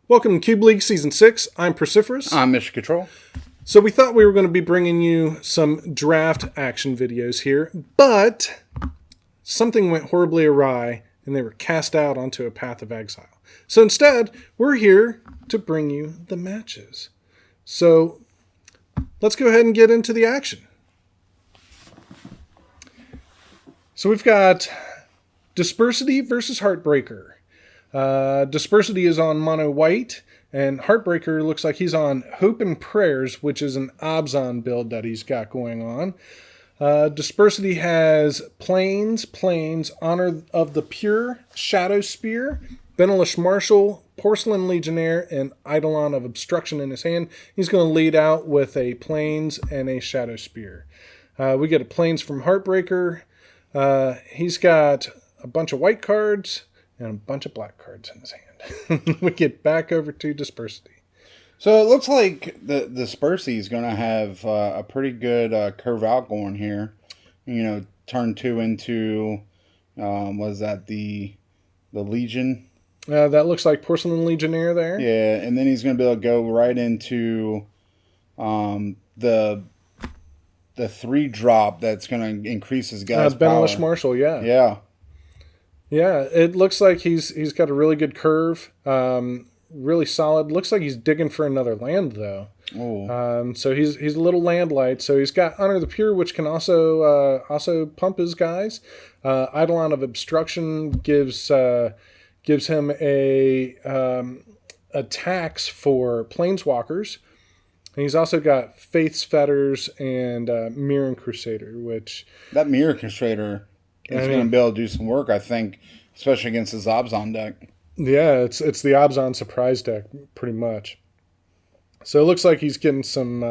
Welcome to Cube League Season 6. I'm Persiferous. I'm Mr. Control. So we thought we were going to be bringing you some draft action videos here, but something went horribly awry and they were cast out onto a path of exile. So instead, we're here to bring you the matches. So let's go ahead and get into the action. So we've got Dispersity versus Hartbreaker. Dispersity is on mono white, and Hartbreaker looks like he's on Hope and Prayers, which is an Abzan build that he's got going on. Dispersity has Plains, Honor of the Pure, Shadow Spear, Benelish Marshal, Porcelain Legionnaire, and Eidolon of Obstruction in his hand. He's going to lead out with a Plains and a Shadow Spear. We get a Plains from Hartbreaker. He's got a bunch of white cards and a bunch of black cards in his hand. We get back over to Dispersity. So it looks like the Dispersity is going to have a pretty good curve out going here. You know, turn 2 into, was that the Legion? That looks like Porcelain Legionnaire there. Yeah, and then he's going to be able to go right into the 3-drop that's going to increase his guy's power. Benelish Marshal, yeah. Yeah. Yeah, it looks like he's got a really good curve, really solid. Looks like he's digging for another land though. Oh. So he's a little land light. So he's got Honor of the Pure, which can also pump his guys. Eidolon of Obstruction gives him a tax for Planeswalkers. And he's also got Faith's Fetters and Mirror Crusader, which That Mirror Crusader is going to be able to do some work, I think, especially against his Abzan deck. Yeah, it's the Abzan surprise deck, pretty much. So it looks like he's getting some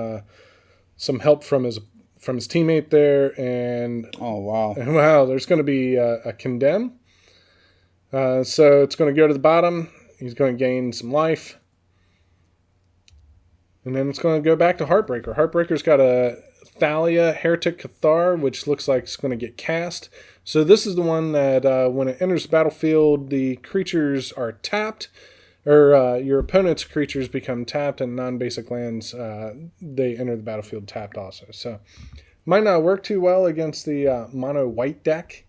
help from his teammate there, and oh wow, there's going to be a Condemn. So it's going to go to the bottom. He's going to gain some life, and then it's going to go back to Hartbreaker. Hartbreaker's got a Thalia Heretic Cathar, which looks like it's going to get cast. So this is the one that when it enters the battlefield, the creatures are tapped, or your opponent's creatures become tapped, and non-basic lands, they enter the battlefield tapped also. So might not work too well against the mono white deck,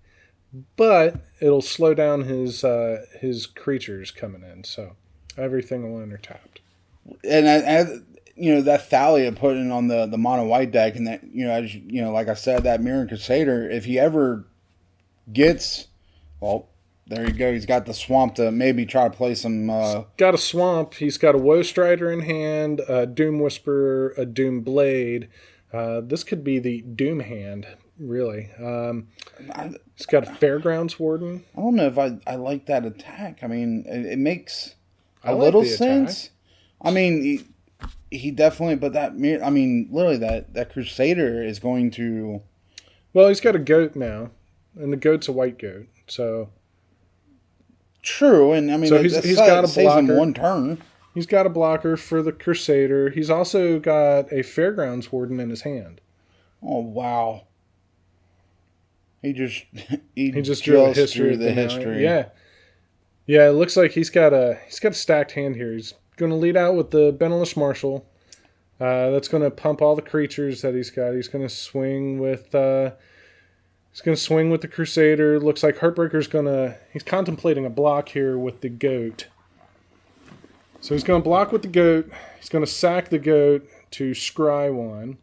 but it'll slow down his creatures coming in. So everything will enter tapped. And you know, that Thalia putting on the mono white deck, and that, as like I said, that Mirror Crusader, if he ever gets, well, there you go. He's got the swamp to maybe try to play some. Got a swamp. He's got a Woe Strider in hand, a Doom Whisperer, a Doom Blade. This could be the Doom hand, really. He's got a Fairgrounds Warden. I don't know if I like that attack. I mean, it makes a little sense. I mean, he definitely, but literally that Crusader is going to. Well, he's got a goat now, and the goat's a white goat, so. True, and I mean, so he's got a blocker. Him one turn. He's got a blocker for the Crusader. He's also got a Fairgrounds Warden in his hand. Oh wow! He just drew a history. Yeah. It looks like he's got a stacked hand here. He's going to lead out with the Benelish Marshal. That's going to pump all the creatures that he's got. He's going to swing with. He's going to swing with the Crusader. Looks like Hartbreaker's he's contemplating a block here with the goat. So he's going to block with the goat. He's going to sack the goat to scry one.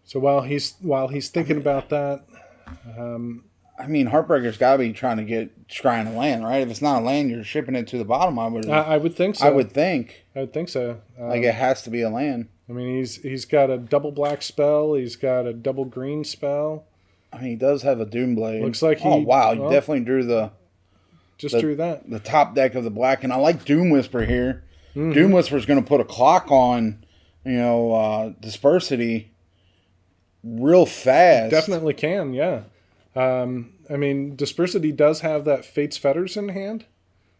So while he's thinking about that, I mean, Hartbreaker's got to be trying to get scrying a land, right? If it's not a land, you're shipping it to the bottom. I would think so. I would think so. Like it has to be a land. I mean, he's got a double black spell. He's got a double green spell. I mean, he does have a Doom Blade. Looks like he. Oh wow, he definitely drew drew that the top deck of the black, and I like Doom Whisper here. Mm-hmm. Doom Whisper is going to put a clock on, Dispersity real fast. Definitely can, yeah. I mean, Dispersity does have that Fate's Fetters in hand,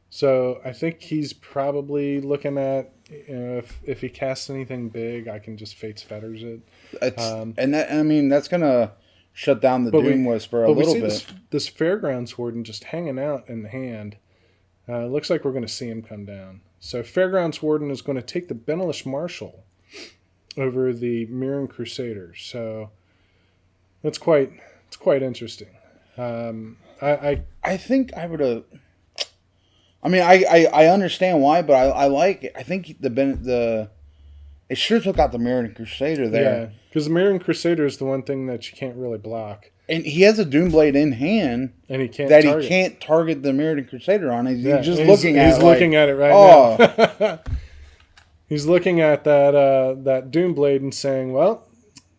so I think he's probably looking at, if he casts anything big, I can just Fate's Fetters it. That's gonna shut down the Doom Whisper a little bit. This Fairgrounds Warden just hanging out in the hand. Looks like we're going to see him come down. So Fairgrounds Warden is going to take the Benelish Marshal over the Mirren Crusader. So it's quite interesting. I think I would have. I mean, I understand why, but I like it. I think it sure took out the Mirren Crusader there. Yeah, because the Mirren Crusader is the one thing that you can't really block. And he has a Doomblade in hand, and he can't target the Mirren Crusader on. He's just looking at it right now. He's looking at that Doomblade and saying, "Well,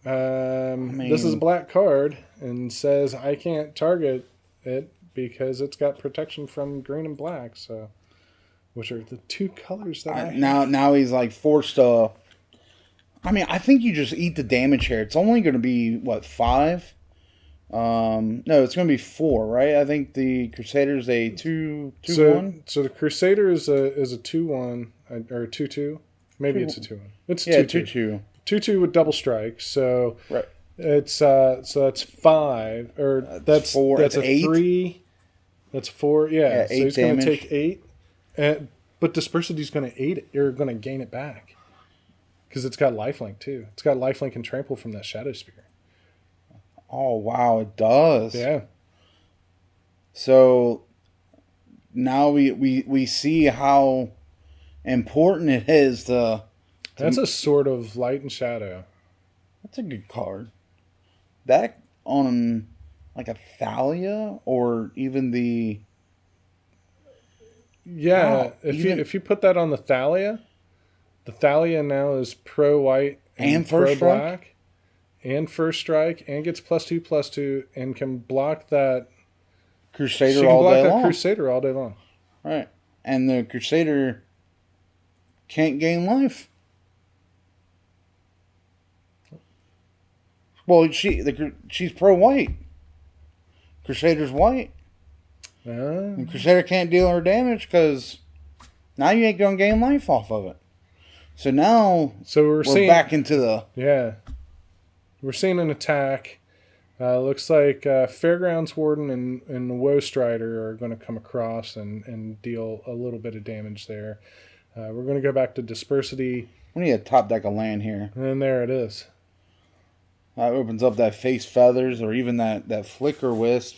this is a black card," and says, "I can't target it because it's got protection from green and black." So, which are the two colors that I have. Now he's like forced to. I mean, I think you just eat the damage here. It's only going to be what, 5? No, it's going to be 4, right? I think the Crusader's a 2-1. So the Crusader is a 2-1 or a 2-2. Maybe it's a 2-1. It's 2-2. 2-2 with double strike. So right. It's so that's 5 or that's 4. That's a 8? 3. That's 4. Yeah. So 8 he's going to take 8. But Dispersity's going to 8 it. You're going to gain it back. Because it's got lifelink too. It's got lifelink and trample from that Shadow Spear. Oh wow, it does. Yeah. So now we see how important it is to That's a Sword of Light and Shadow. That's a good card. That on like a Thalia or even the if you put that on the Thalia now is pro white and pro first black strike? and first strike and gets +2/+2 and can block that Crusader all day long. Crusader all day long. Right. And the Crusader can't gain life. Well, she's pro white. Crusader's white. And Crusader can't deal her damage because now you ain't gonna gain life off of it. So now we're back into the we're seeing an attack. Looks like Fairgrounds Warden and the Woe Strider are going to come across and deal a little bit of damage there. We're going to go back to Dispersity. We need a top deck of land here. And there it is. That opens up that Face Feathers or even that Flicker Wisp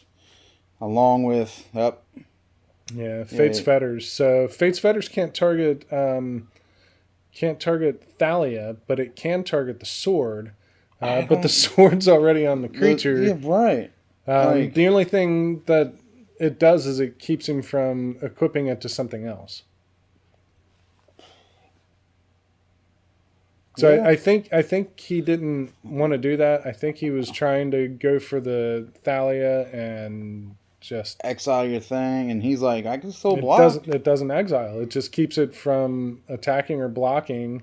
along with Fate's Fetters. So Fate's Fetters can't target Thalia, but it can target the sword. But the sword's already on the creature. Yeah, right. The only thing that it does is it keeps him from equipping it to something else. So yeah. I think he didn't want to do that. I think he was trying to go for the Thalia and just exile your thing, and he's like, I can still block. It doesn't exile. It just keeps it from attacking or blocking.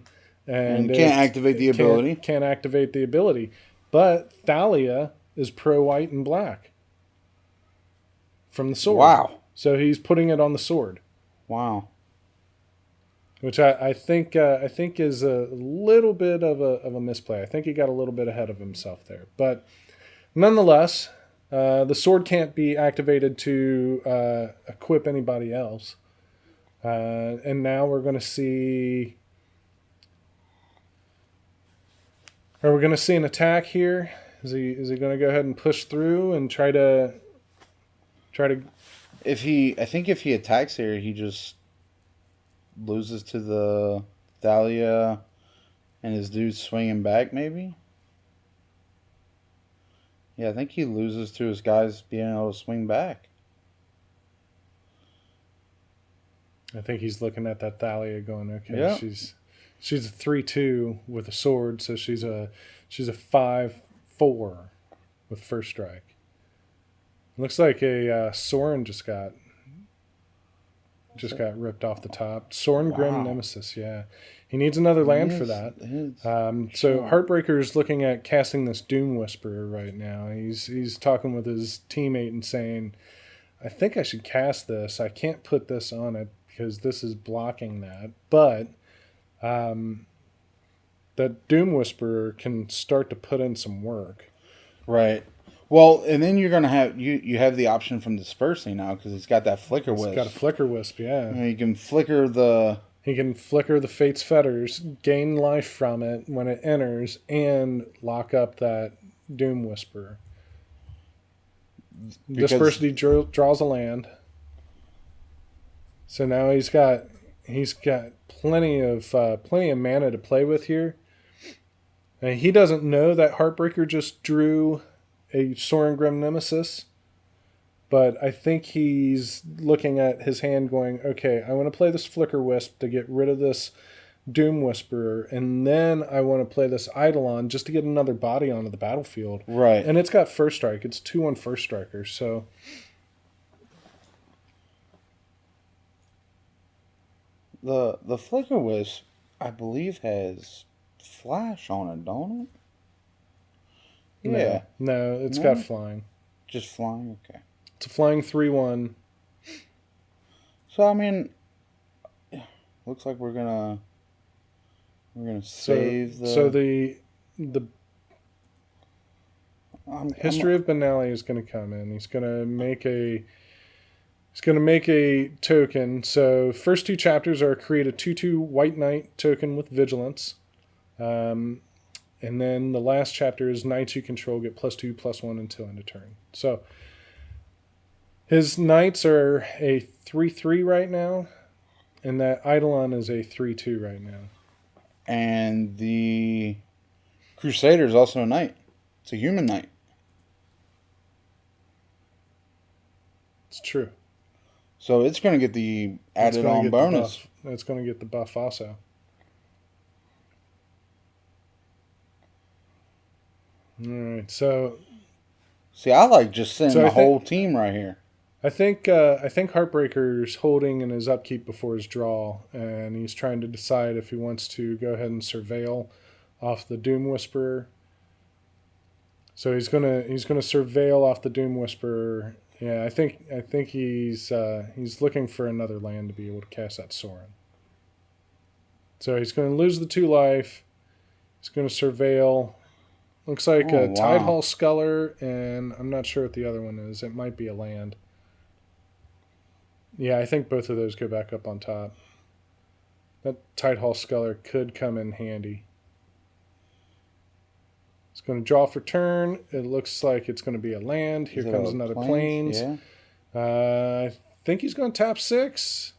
And can't activate the ability. Can't activate the ability. But Thalia is pro white and black from the sword. Wow. So he's putting it on the sword. Wow. Which I think is a little bit of a misplay. I think he got a little bit ahead of himself there. But nonetheless, the sword can't be activated to equip anybody else. And now we're going to see... Are we going to see an attack here? Is he going to go ahead and push through and try to? I think if he attacks here, he just loses to the Thalia, and his dude's swinging back. Maybe. Yeah, I think he loses to his guys being able to swing back. I think he's looking at that Thalia, going, okay, yeah. She's a 3/2 with a sword, so she's a 5/4 with first strike. Looks like a Sorin just got ripped off the top. Sorin Grim Nemesis, yeah. He needs another land for that. So Hartbreaker is looking at casting this Doom Whisperer right now. He's talking with his teammate and saying, I think I should cast this. I can't put this on it because this is blocking that, but that Doom Whisperer can start to put in some work. Right. Well, and then you're gonna have you have the option from Dispersity now because it's got that flicker wisp. It's got a flicker wisp, yeah. You can flicker the. He can flicker the Fate's Fetters, gain life from it when it enters, and lock up that Doom Whisperer. Dispersity draws a land. So now he's got plenty of mana to play with here. And he doesn't know that Hartbreaker just drew a Sorin Grim Nemesis. But I think he's looking at his hand going, okay, I want to play this Flicker Wisp to get rid of this Doom Whisperer, and then I want to play this Eidolon just to get another body onto the battlefield. Right. And it's got first strike. It's 2/1 first striker, so... The Flicker Wisp, I believe, has flash on it, don't it? Yeah. No, it's got flying. Just flying? Okay. It's a flying 3/1. So I mean, looks like we're gonna save the. So the History of Benali is going to come in. He's going to make a token. So first two chapters are create a 2/2 White Knight token with Vigilance. And then the last chapter is Knights you control get +2/+1 until end of turn. So his Knights are a 3/3 right now, and that Eidolon is a 3/2 right now. And the Crusader is also a knight. It's a human knight. It's true. So it's going to get the added on bonus. It's going to get the buff also. All right, so... See, I like just sending the whole team right here. I think Hartbreaker's holding in his upkeep before his draw, and he's trying to decide if he wants to go ahead and surveil off the Doom Whisperer. So he's gonna surveil off the Doom Whisperer. Yeah, I think he's looking for another land to be able to cast that Sorin. So he's going to lose the 2 life. He's going to surveil. Looks like a Tidehall Sculler, and I'm not sure what the other one is. It might be a land. Yeah, I think both of those go back up on top. That Tidehall Sculler could come in handy. It's going to draw for turn. It looks like it's going to be a land. Here comes another Plains. Yeah. I think he's going to tap 6.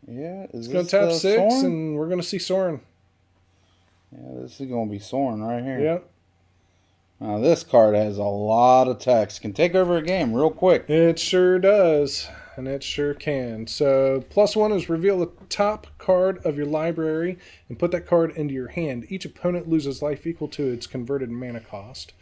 Yeah. He's going to tap 6, Sorin? And we're going to see Sorin. Yeah, this is going to be Sorin right here. Yeah. Now, this card has a lot of text. Can take over a game real quick. It sure does. And it sure can. So, +1 is reveal the top card of your library and put that card into your hand. Each opponent loses life equal to its converted mana cost.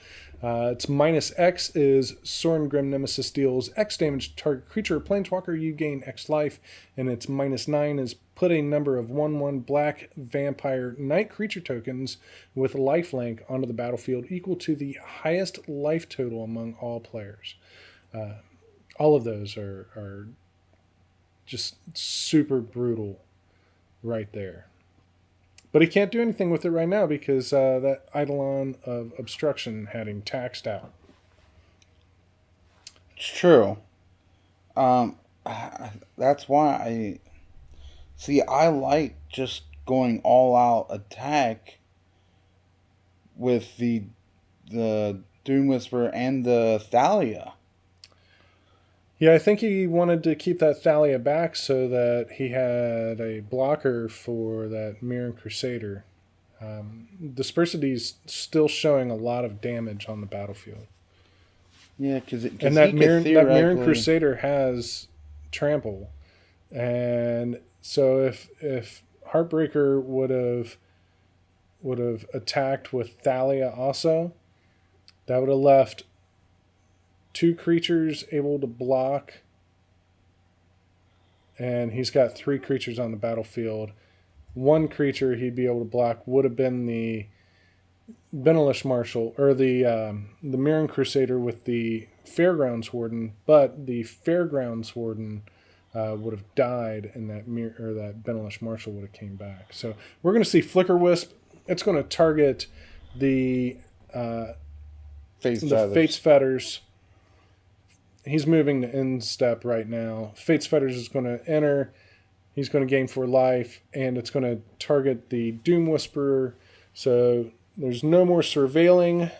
Its -X is Sorin Grim Nemesis deals X damage to target creature or planeswalker. You gain X life. And its -9 is put a number of 1/1 black vampire knight creature tokens with lifelink onto the battlefield equal to the highest life total among all players. All of those are just super brutal right there. But he can't do anything with it right now because that Eidolon of Obstruction had him taxed out. It's true. That's why I like just going all out attack with the Doom Whisperer and the Thalia. Yeah, I think he wanted to keep that Thalia back so that he had a blocker for that Mirror Crusader. Dispersity's still showing a lot of damage on the battlefield. Yeah, because that Mirror Crusader has trample, and so if Hartbreaker would have attacked with Thalia also, that would have left 2 creatures able to block, and he's got 3 creatures on the battlefield. 1 creature he'd be able to block would have been the Benelish Marshal, or the Mirren Crusader with the Fairgrounds Warden, but the Fairgrounds Warden would have died, and that Benelish Marshal would have came back. So we're going to see Flicker Wisp. It's going to target the Fate's Fetters. He's moving to end step right now. Fate's Fetters is going to enter. He's going to gain 4 life, and it's going to target the Doom Whisperer. So there's no more surveilling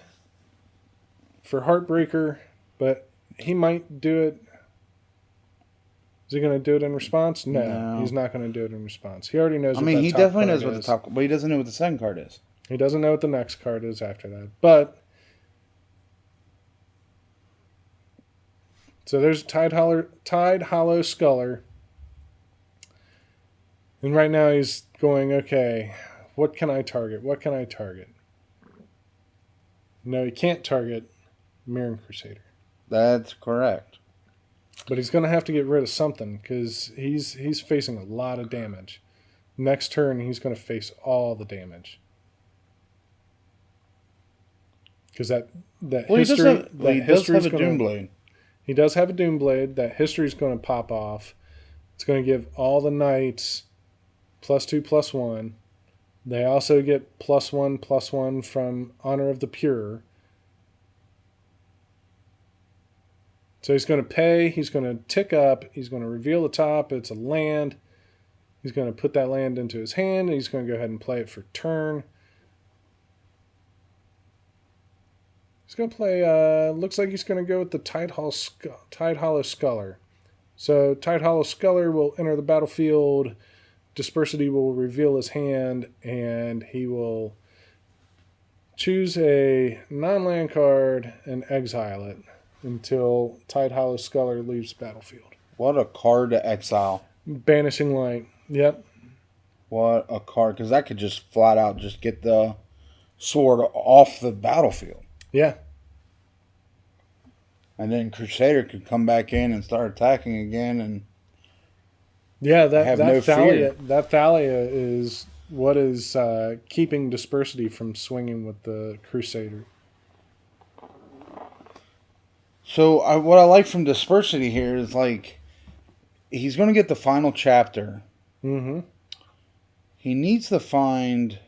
for Hartbreaker, but he might do it. Is he going to do it in response? No, he's not going to do it in response. He already knows. He definitely knows what the top, but he doesn't know what the second card is. He doesn't know what the next card is after that. But so there's Tide Hollow Sculler. And right now he's going, okay, what can I target? What can I target? No, he can't target Mirran Crusader. That's correct. But he's going to have to get rid of something because he's facing a lot of damage. Next turn, he's going to face all the damage. Because he does have a Doom Blade. He does have a Doom Blade. That history is going to pop off. It's going to give all the knights +2/+1. They also get +1/+1 from Honor of the Pure. So he's going to pay. He's going to tick up. He's going to reveal the top. It's a land. He's going to put that land into his hand. And he's going to go ahead and play it for turn. He's going to play, looks like he's going to go with the Tide Hollow Sculler. So Tide Hollow Sculler will enter the battlefield. Dispersity will reveal his hand, and he will choose a non-land card and exile it until Tide Hollow Sculler leaves the battlefield. What a card to exile. Banishing Light. Yep. What a card, because that could just flat out just get the sword off the battlefield. Yeah. And then Crusader could come back in and start attacking again, and that Thalia is what is keeping Dispersity from swinging with the Crusader. So what I like from Dispersity here is like he's going to get the final chapter. Mm-hmm. He needs to find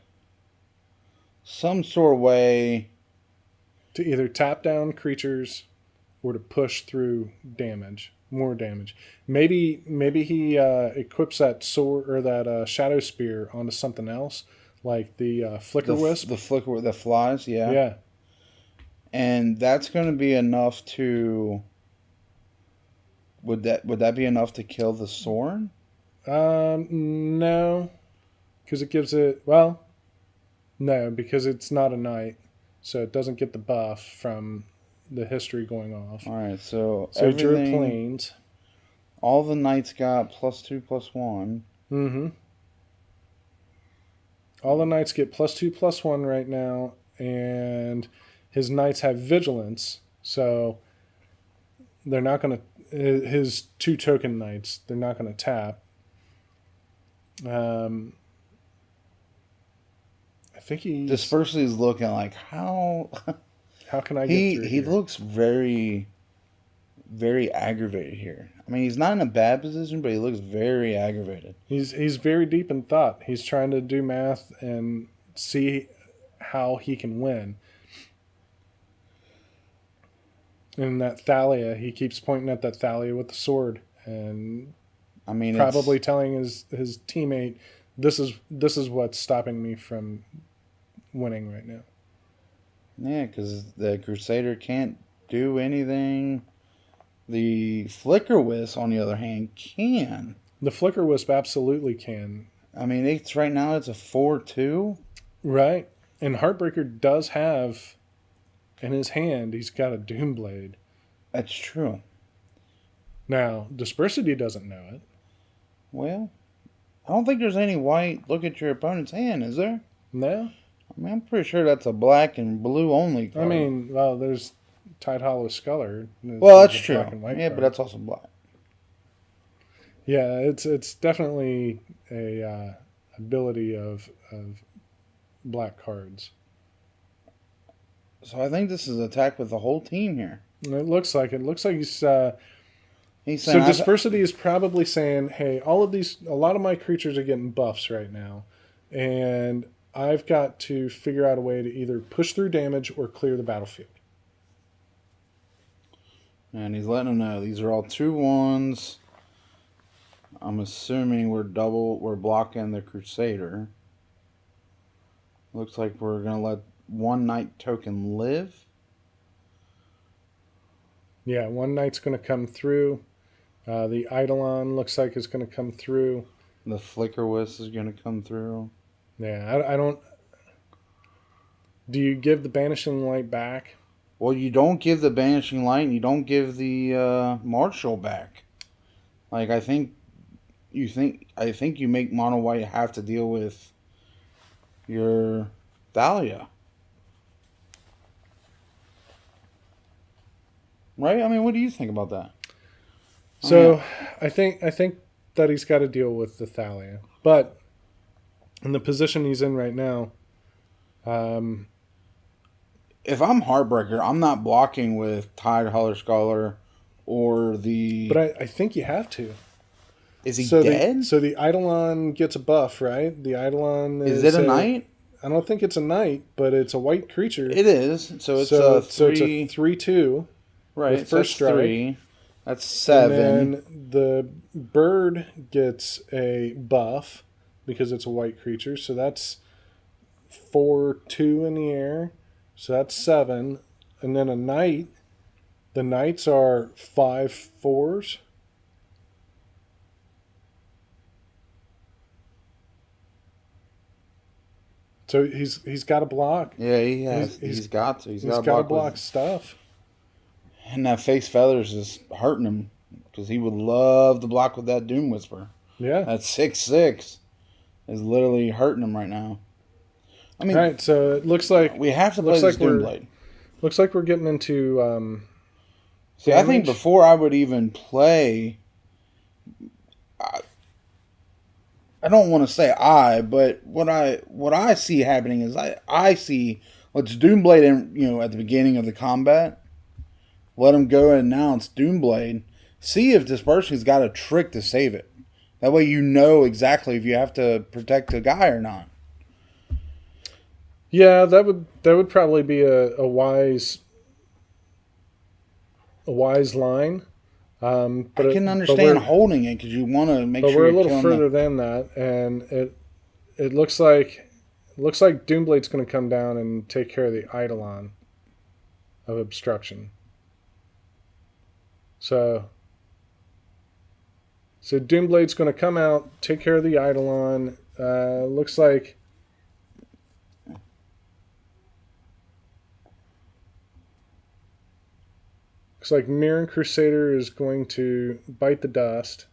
some sort of way to either tap down creatures or to push through more damage. Maybe he equips that sword or that Shadow Spear onto something else, like the Flicker Wisp. The Flicker that flies, yeah. Yeah. And that's going to be enough to... Would that be enough to kill the Sorin? No. Because it gives it... Well, no, because it's not a knight. So it doesn't get the buff from the history going off. All right, so Druid Plains. All the knights got +2/+1. Mm-hmm. All the knights get +2/+1 right now, and his knights have vigilance, so they're not going to... His 2 token knights, they're not going to tap. I think Dispersity is looking like, how can I get through he looks very, very aggravated here. I mean, he's not in a bad position, but he looks very aggravated. He's very deep in thought. He's trying to do math and see how he can win. And that Thalia, he keeps pointing at that Thalia with the sword, and probably telling his teammate, "This is what's stopping me from winning right now." Yeah, because the Crusader can't do anything. The Flicker Wisp, on the other hand, can. The Flicker Wisp absolutely can. I mean, right now it's a 4/2. Right. And Hartbreaker does have, in his hand, he's got a Doom Blade. That's true. Now, Dispersity doesn't know it. Well, I don't think there's any white look at your opponent's hand, is there? No. I mean, I'm pretty sure that's a black and blue only card. I mean, well, there's Tide Hollow Sculler. Well, that's true. Yeah, but that's also black. Yeah, it's definitely a ability of black cards. So I think this is attack with the whole team here. It looks like he's saying, so Dispersity is probably saying, "Hey, a lot of my creatures are getting buffs right now, and I've got to figure out a way to either push through damage or clear the battlefield." And he's letting them know these are all 2-1s. I'm assuming we're blocking the Crusader. Looks like we're going to let 1 knight token live. Yeah, 1 knight's going to come through. The Eidolon looks like it's going to come through. The Flicker Wisp is going to come through. Yeah, I don't... Do you give the Banishing Light back? Well, you don't give the Banishing Light and you don't give the Marshal back. Like, I think you make Mono White have to deal with your Thalia. Right? I mean, what do you think about that? So, I think that he's got to deal with the Thalia. But in the position he's in right now, if I'm Hartbreaker, I'm not blocking with Tide Hauler Scholar or the... But I think you have to. Is he dead? So the Eidolon gets a buff, right? The Eidolon is it a knight? I don't think it's a knight, but it's a white creature. It is. So it's a 3... So it's a 3/2. Right. First strike. 3. That's 7. And then the bird gets a buff because it's a white creature. So that's 4/2 in the air. So that's 7. And then a knight. The knights are 5/4s. So he's got to block. Yeah, he has. He's got to. He's got to block stuff. And that Face Feathers is hurting him because he would love to block with that Doom Whisper. Yeah. That 6/6 is literally hurting him right now. I mean, right. So it looks like we have to play this Doomblade. Looks like we're getting into. See, damage. I think before I would even play, I don't want to say but what I see happening is I see let's Doomblade in, at the beginning of the combat. Let him go and announce Doomblade. See if Dispersity's got a trick to save it. That way you know exactly if you have to protect a guy or not. Yeah, that would probably be a wise line. But I can understand holding it because you want to make sure. But we're a little further than that, and it looks like Doomblade's going to come down and take care of the Eidolon of obstruction. So Doomblade's going to come out, take care of the Eidolon. Looks like. Looks like Mirren Crusader is going to bite the dust.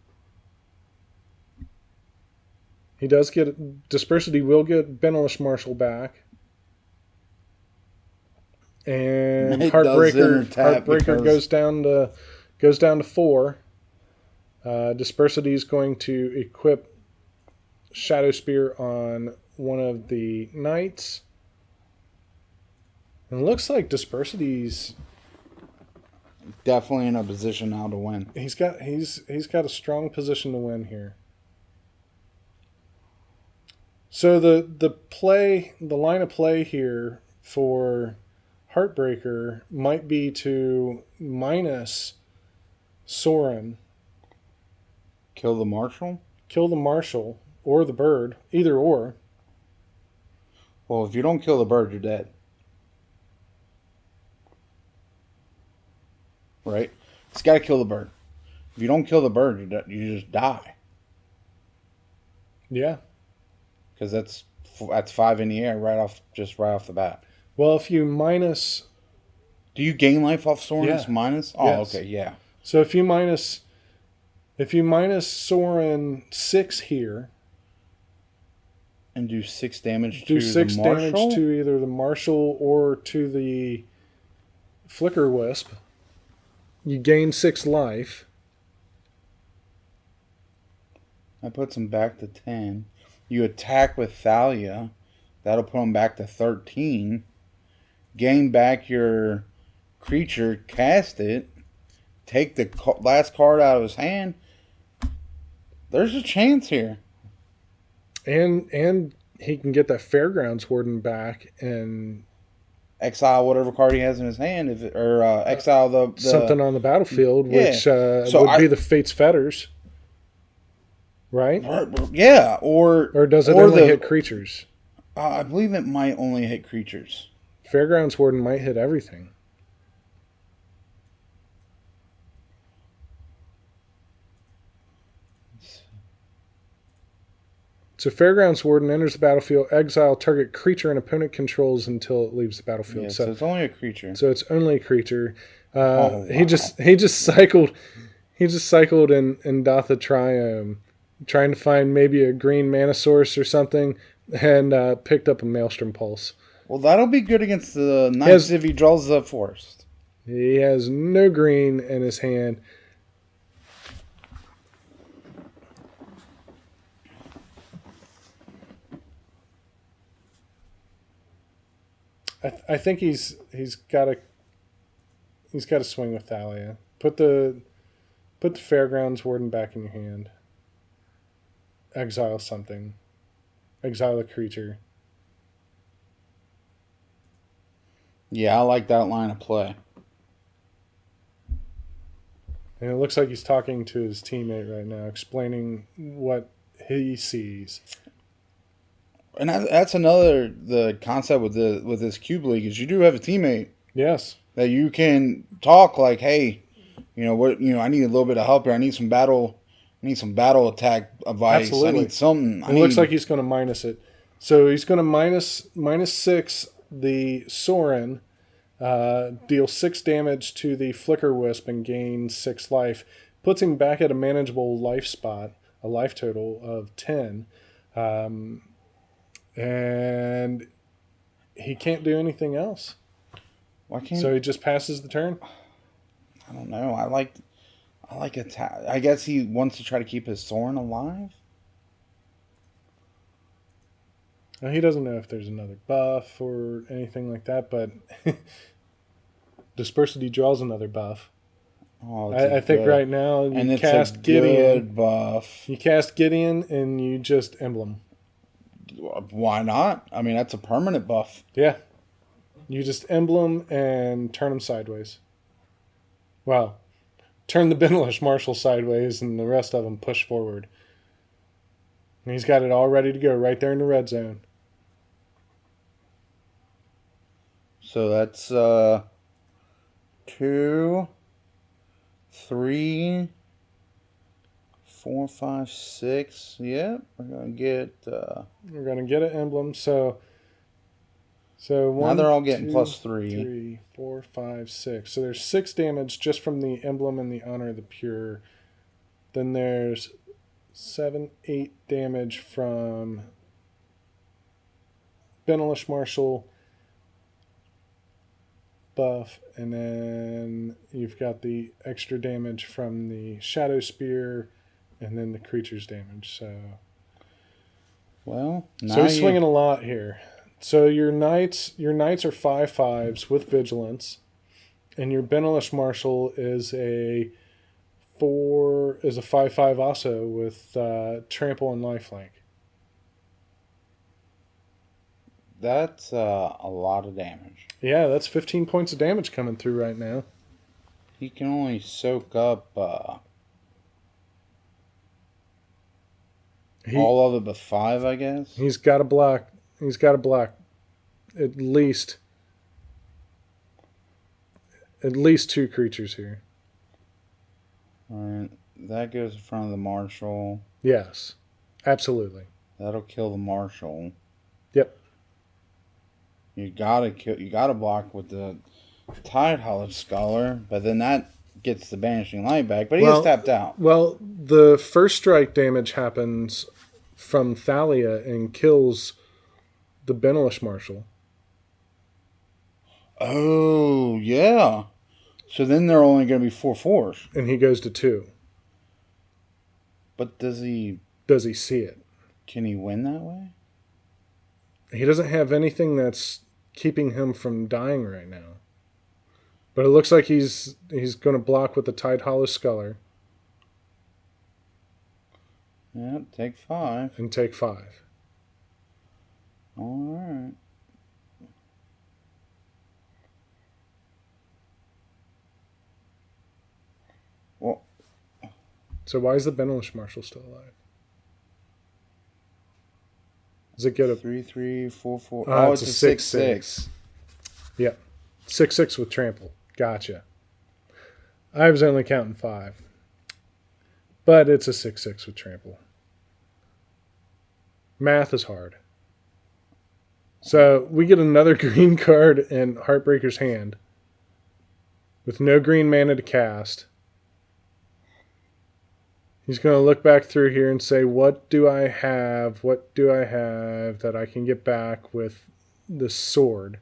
He does get... Dispersity will get Benelish Marshal back. And Hartbreaker goes down to 4. Dispersity is going to equip Shadow Spear on one of the knights. And it looks like Dispersity's... definitely in a position now to win. He's got a strong position to win here. So the line of play here for Hartbreaker might be to minus Sorin. Kill the Marshal? Kill the Marshal or the bird, either or. Well, if you don't kill the bird, you're dead. Right? It's got to kill the bird. If you don't kill the bird, you just die. Yeah. Because that's 5 in the air right off the bat. Well, if you minus... Do you gain life off Sorin's minus? Oh, yes. Okay, yeah. So if you minus Sorin 6 here... And do 6 damage to the Marshal? Damage to either the Marshal or to the Flicker Wisp. You gain 6 life. That puts him back to 10. You attack with Thalia. That'll put him back to 13. Gain back your creature, cast it, take the last card out of his hand. There's a chance here. And he can get that Fairgrounds Warden back and exile whatever card he has in his hand, or exile the something on the battlefield, Yeah. which So would be the Fate's Fetters, right? Yeah, Or does it only hit creatures? I believe it might only hit creatures. Fairgrounds Warden might hit everything. So Fairgrounds Warden enters the battlefield, exile target creature an opponent controls until it leaves the battlefield. Yeah, so it's only a creature. So it's only a creature. Wow. He just cycled in Datha Triome, trying to find maybe a green mana source or something, and picked up a Maelstrom Pulse. Well, that'll be good against the Knights if he draws the forest. He has no green in his hand. I think he's got to swing with Thalia. Put the Fairgrounds Warden back in your hand. Exile something. Exile a creature. Yeah, I like that line of play. And it looks like he's talking to his teammate right now, explaining what he sees. And that's the concept with this Cube League is you do have a teammate. Yes. That you can talk like, hey, I need a little bit of help here. I need some battle attack advice. Absolutely. I need something. It looks like he's going to minus it. So he's going to minus 6 the Sorin, deal 6 damage to the Flicker Wisp and gain 6 life. Puts him back at a manageable life spot, a life total of 10. And he can't do anything else. Why can't? So he just passes the turn? I don't know. I like attack. I guess he wants to try to keep his Sorin alive. Now, he doesn't know if there's another buff or anything like that, but Dispersity draws another buff. Oh, I think right now you cast Gideon. Buff. You cast Gideon and you just emblem. Why not? I mean, that's a permanent buff. Yeah. You just emblem and turn them sideways. Well, turn the Benelish Marshal sideways and the rest of them push forward. And he's got it all ready to go right there in the red zone. So that's 2, 3, 4, 5, 6. Yep, we're gonna get an emblem. So one, now they're all getting two, +3. 3, 4, 5, 6. So there's 6 damage just from the emblem and the Honor of the Pure. Then there's 7, 8 damage from Benelish Marshal buff, and then you've got the extra damage from the Shadow Spear, and then the creature's damage. So he's swinging a lot here. So your knights are 5/5s with vigilance, and your Benelish Marshal is a 5/5 also with trample and lifelink. That's a lot of damage. Yeah, that's 15 points of damage coming through right now. He can only soak up all of it but 5, I guess. He's got to block. At least 2 creatures here. Alright, that goes in front of the Marshal. Yes, absolutely. That'll kill the Marshal. Yep. You gotta block with the Tidehollow Scholar, but then that gets the Banishing Light back. But he is tapped out. Well, the first strike damage happens from Thalia and kills the Benelish Marshal. Oh yeah. So then they're only going to be 4/4s, and he goes to 2. But does he see it? Can he win that way? He doesn't have anything that's keeping him from dying right now. But it looks like he's going to block with the Tidehollow Scholar. Yep, take 5. And take 5. All right. So why is the Benelish Marshal still alive? Does it get a 3/3/4/4? Oh, It's a 6/6. Yeah. 6/6 with trample. Gotcha. I was only counting 5. But it's a 6/6 with trample. Math is hard. So we get another green card in Hartbreaker's hand with no green mana to cast. He's going to look back through here and say, what do I have? What do I have that I can get back with the sword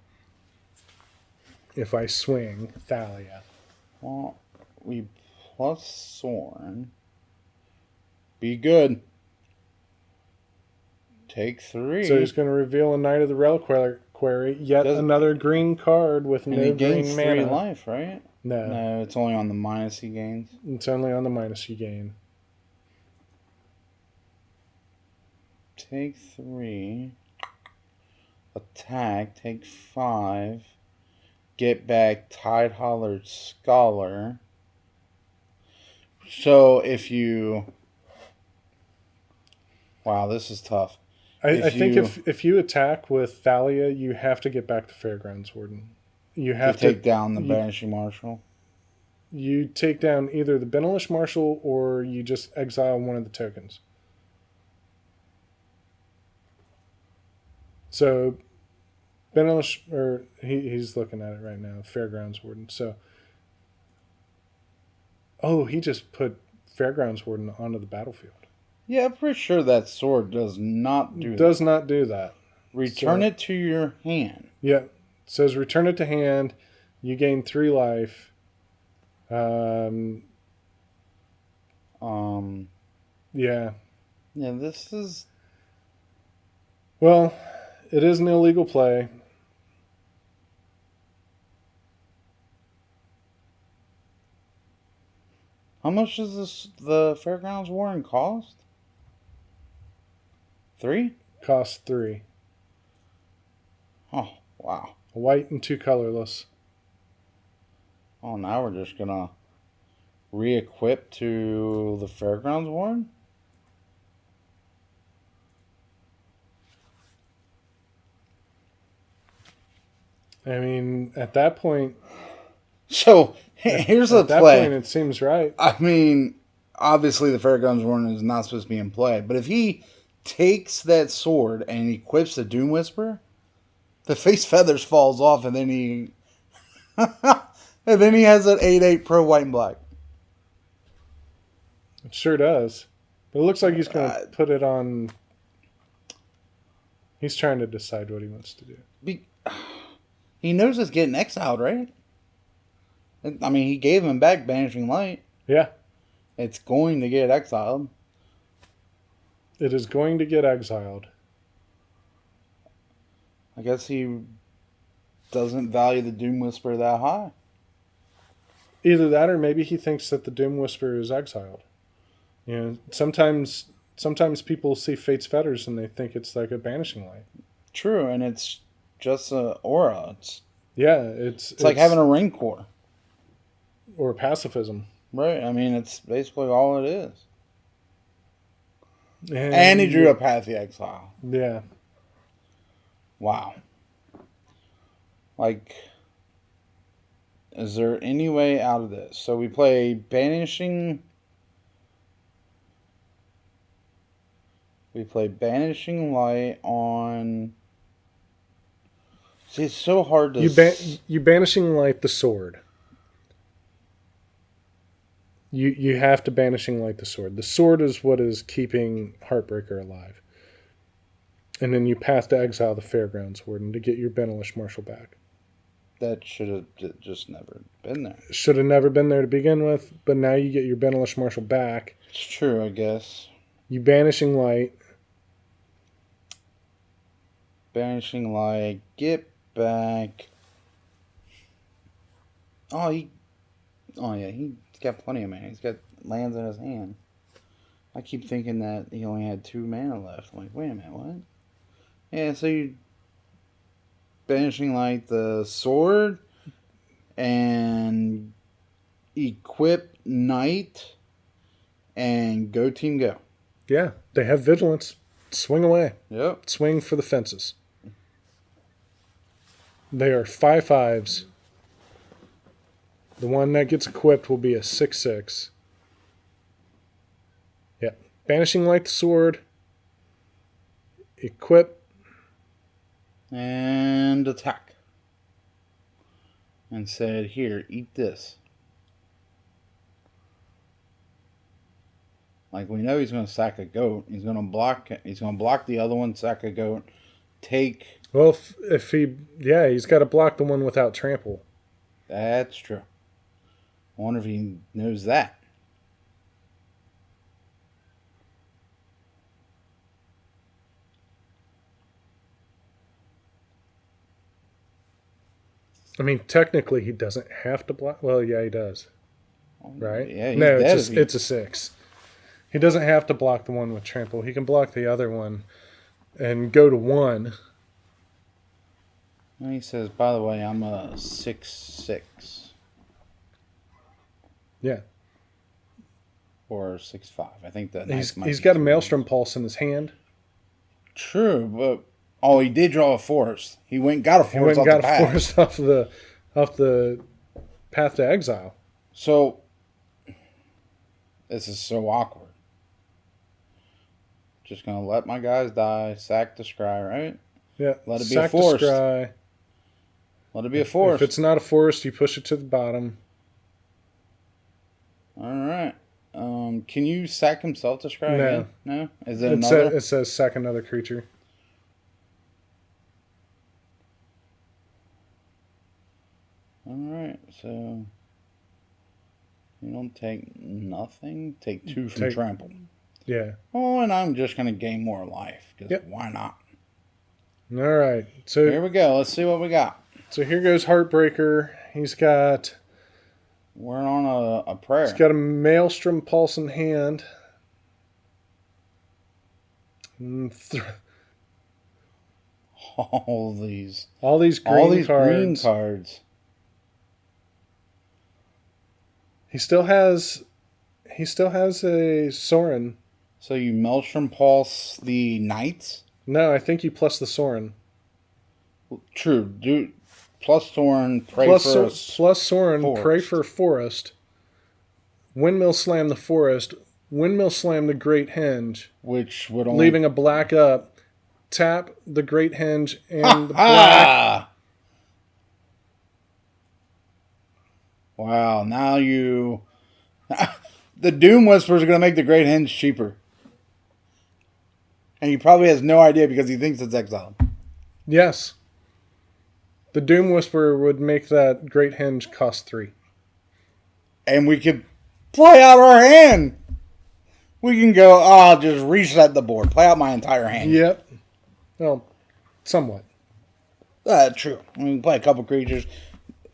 if I swing Thalia? Well, we plus Sorn. Be good. Take 3. So he's going to reveal a Knight of the Reliquary, yet another green card with and no he green gains mana. 3 life, right? No. No, it's only on the minus he gains. It's only on the minus you gain. Take 3. Attack. Take 5. Get back Tide-Hollered Scholar. So if you... Wow, this is tough. I think if you attack with Thalia, you have to get back the Fairgrounds Warden. You have to take down the Banishing Marshal. You take down either the Benelish Marshal or you just exile one of the tokens. So Benelish, or he's looking at it right now, Fairgrounds Warden. So, he just put Fairgrounds Warden onto the battlefield. Yeah, I'm pretty sure that sword does not do that. Does not do that. Return it to your hand. Yeah. It says return it to hand. You gain 3 life. Yeah. Yeah, this is... Well, it is an illegal play. How much does the Fairgrounds Warden cost? 3? Costs 3. Oh, wow. A white and 2 colorless. Oh, now we're just gonna re-equip to the Fairgrounds Warden? I mean, at that point... So, here's the play. At that point, it seems right. I mean, obviously the Fairgrounds Warden is not supposed to be in play, but if he takes that sword and equips the Doom Whisperer, the face feathers falls off, and then he has an 8/8 pro white and black. It sure does. But it looks like he's going to put it on... He's trying to decide what he wants to do. He knows it's getting exiled, right? I mean, he gave him back Banishing Light. Yeah. It's going to get exiled. It is going to get exiled. I guess he doesn't value the Doom Whisperer that high. Either that or maybe he thinks that the Doom Whisperer is exiled. You know, sometimes people see Fate's Fetters and they think it's like a Banishing Light. True, and it's just an aura. It's like having a Rancor. Or pacifism. Right, I mean, it's basically all it is. And he drew a Path the Exile. Yeah. Wow. Like, is there any way out of this? So we play Banishing... We play Banishing Light on... See, it's so hard to... You Banishing Light the sword. You have to Banishing Light the sword. The sword is what is keeping Hartbreaker alive. And then you Path to Exile the Fairgrounds Warden to get your Benelish Marshal back. That should have just never been there. Should have never been there to begin with, but now you get your Benelish Marshal back. It's true, I guess. You Banishing Light. Banishing Light. Get back. He's got plenty of mana. He's got lands in his hand. I keep thinking that he only had 2 mana left. I'm like, wait a minute, what? Yeah, so you Banishing Light the sword and equip Knight And go team go. Yeah, they have vigilance. Swing away. Yep. Swing for the fences. They are 5/5s. The one that gets equipped will be a 6/6. Yep. Banishing Light the Sword. Equip. And attack. And said, here, eat this. Like, we know he's going to sack a goat. He's going to block it. He's going to block the other one, sack a goat, take... Well, if he... Yeah, he's got to block the one without trample. That's true. I wonder if he knows that. I mean, technically, he doesn't have to block... Well, yeah, he does. Right? Yeah, he's no, dead it's a 6. He doesn't have to block the one with trample. He can block the other one and go to 1. And he says, by the way, I'm a 6/6. Yeah. Or 6/5. I think that he's got a Maelstrom Pulse in his hand. True, but he did draw a forest. He went and got a forest off the path. Forest off the path to exile. So this is so awkward. Just gonna let my guys die, sack the scry, right? Yeah. Let it be a forest. Scry. Let it be a forest. If it's not a forest, you push it to the bottom. Alright. Can you sack himself to scry again? No? Is it It says sack another creature. Alright, so you don't take nothing. Take 2 from trample. Yeah. Oh, and I'm just gonna gain more life, because why not? Alright. So here we go. Let's see what we got. So here goes Hartbreaker. He's got... We're on a prayer. He's got a Maelstrom Pulse in hand. All these green cards. He still has a Sorin. So you Maelstrom Pulse the Knights? No, I think you plus the Sorin. True. Plus Sorin, pray for a forest. Windmill Slam the forest. Windmill Slam the Great Henge. Which would only... Leaving a black up. Tap the Great Henge and the black. Wow, now you... The Doom Whispers are going to make the Great Henge cheaper. And he probably has no idea because he thinks it's exiled. Yes. The Doom Whisperer would make that Great Henge cost 3. And we could play out our hand. We can go, just reset the board. Play out my entire hand. Yep. Well, somewhat. True. We can play a couple creatures.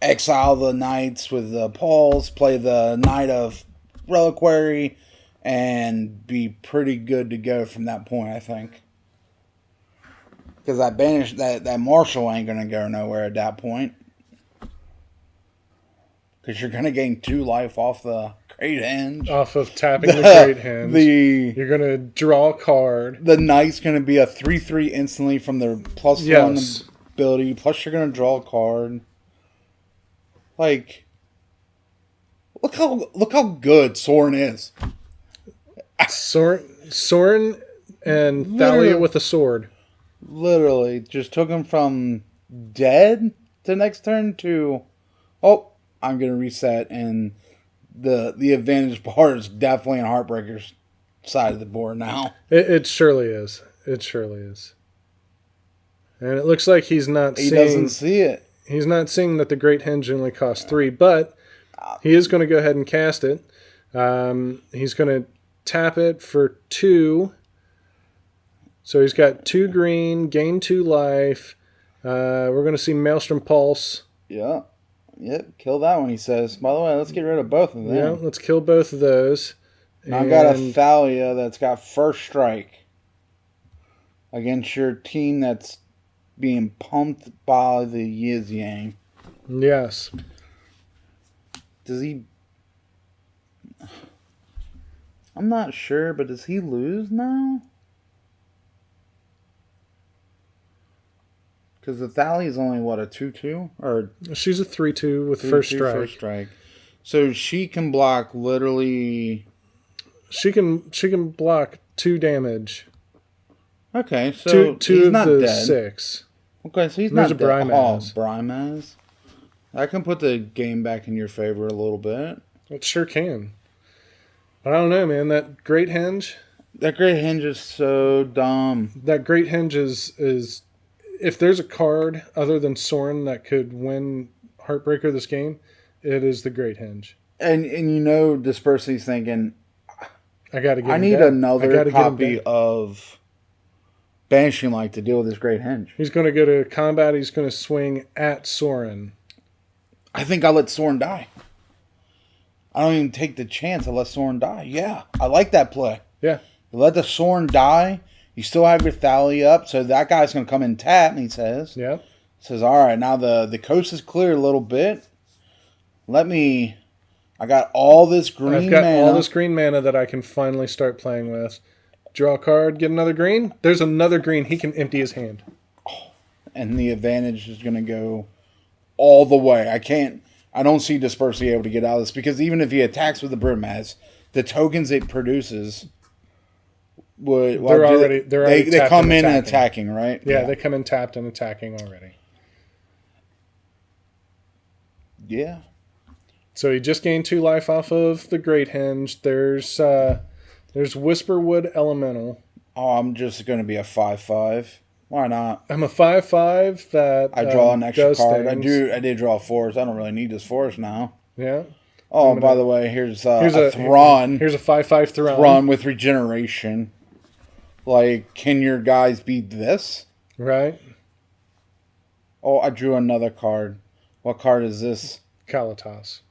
Exile the Knights with the Pulse. Play the Knight of Reliquary. And be pretty good to go from that point, I think. Because that Marshal ain't going to go nowhere at that point. Because you're going to gain 2 life off the Great Henge. Off of tapping the Great Henge. You're going to draw a card. The Knight's going to be a 3/3 instantly from their +1 ability. Plus you're going to draw a card. Like, look how good Sorin is. Sorin and Thalia with a sword. Literally, just took him from dead to next turn to, I'm going to reset, and the advantage part is definitely on Hartbreaker's side of the board now. It surely is. It surely is. And it looks like he doesn't see it. He's not seeing that the Great Henge only costs 3, but he is going to go ahead and cast it. He's going to tap it for 2. So he's got 2 green, gain 2 life. We're going to see Maelstrom Pulse. Yeah. Yep, kill that one, he says. By the way, let's get rid of both of them. Yeah, let's kill both of those. I've got a Thalia that's got first strike against your team that's being pumped by the Yiz Yang. Yes. Does he... I'm not sure, but does he lose now? Because the Thalia is only, what, a 2-2? Or She's a 3/2 with 3-2 first strike. first strike. So she can block literally... She can block 2 damage. Okay, so two he's of not the dead. 6. Okay, so he's There's not a dead. Brimaz. Oh, Brimaz. I can put the game back in your favor a little bit. It sure can. But I don't know, man. That Great Henge... That Great Henge is so dumb. That Great Henge is... If there's a card other than Sorin that could win Hartbreaker this game, it is the Great Henge. And you know Dispersity's thinking, I got to get I him need dead. another copy of Banishing Light to deal with this Great Henge. He's going to go to combat. He's going to swing at Sorin. I think I let Sorin die. I don't even take the chance. I let Sorin die. Yeah, I like that play. Yeah. You let the Sorin die. You still have your Thalia up, so that guy's going to come and tap, and he says. Yeah. Says, all right, now the coast is clear a little bit. I got all this green I've got mana. all this green mana that I can finally start playing with. Draw a card, get another green. There's another green. He can empty his hand. And the advantage is going to go all the way. I don't see Dispersity able to get out of this, because even if he attacks with the Brimaz, the tokens it produces would... They come in and attacking, right? Yeah, they come in tapped and attacking already. Yeah. So he just gained 2 life off of the Great Henge. There's Whisperwood Elemental. Oh, I'm just going to be a 5/5. Why not? I'm a 5/5 that I draw an extra card. Things. I did draw a forest. I don't really need this forest now. Yeah. Oh, by the way, here's a Thrawn. Here's a 5/5 Thrawn. Thrawn with regeneration. Like, can your guys beat this? Right. Oh, I drew another card. What card is this? Kalatas.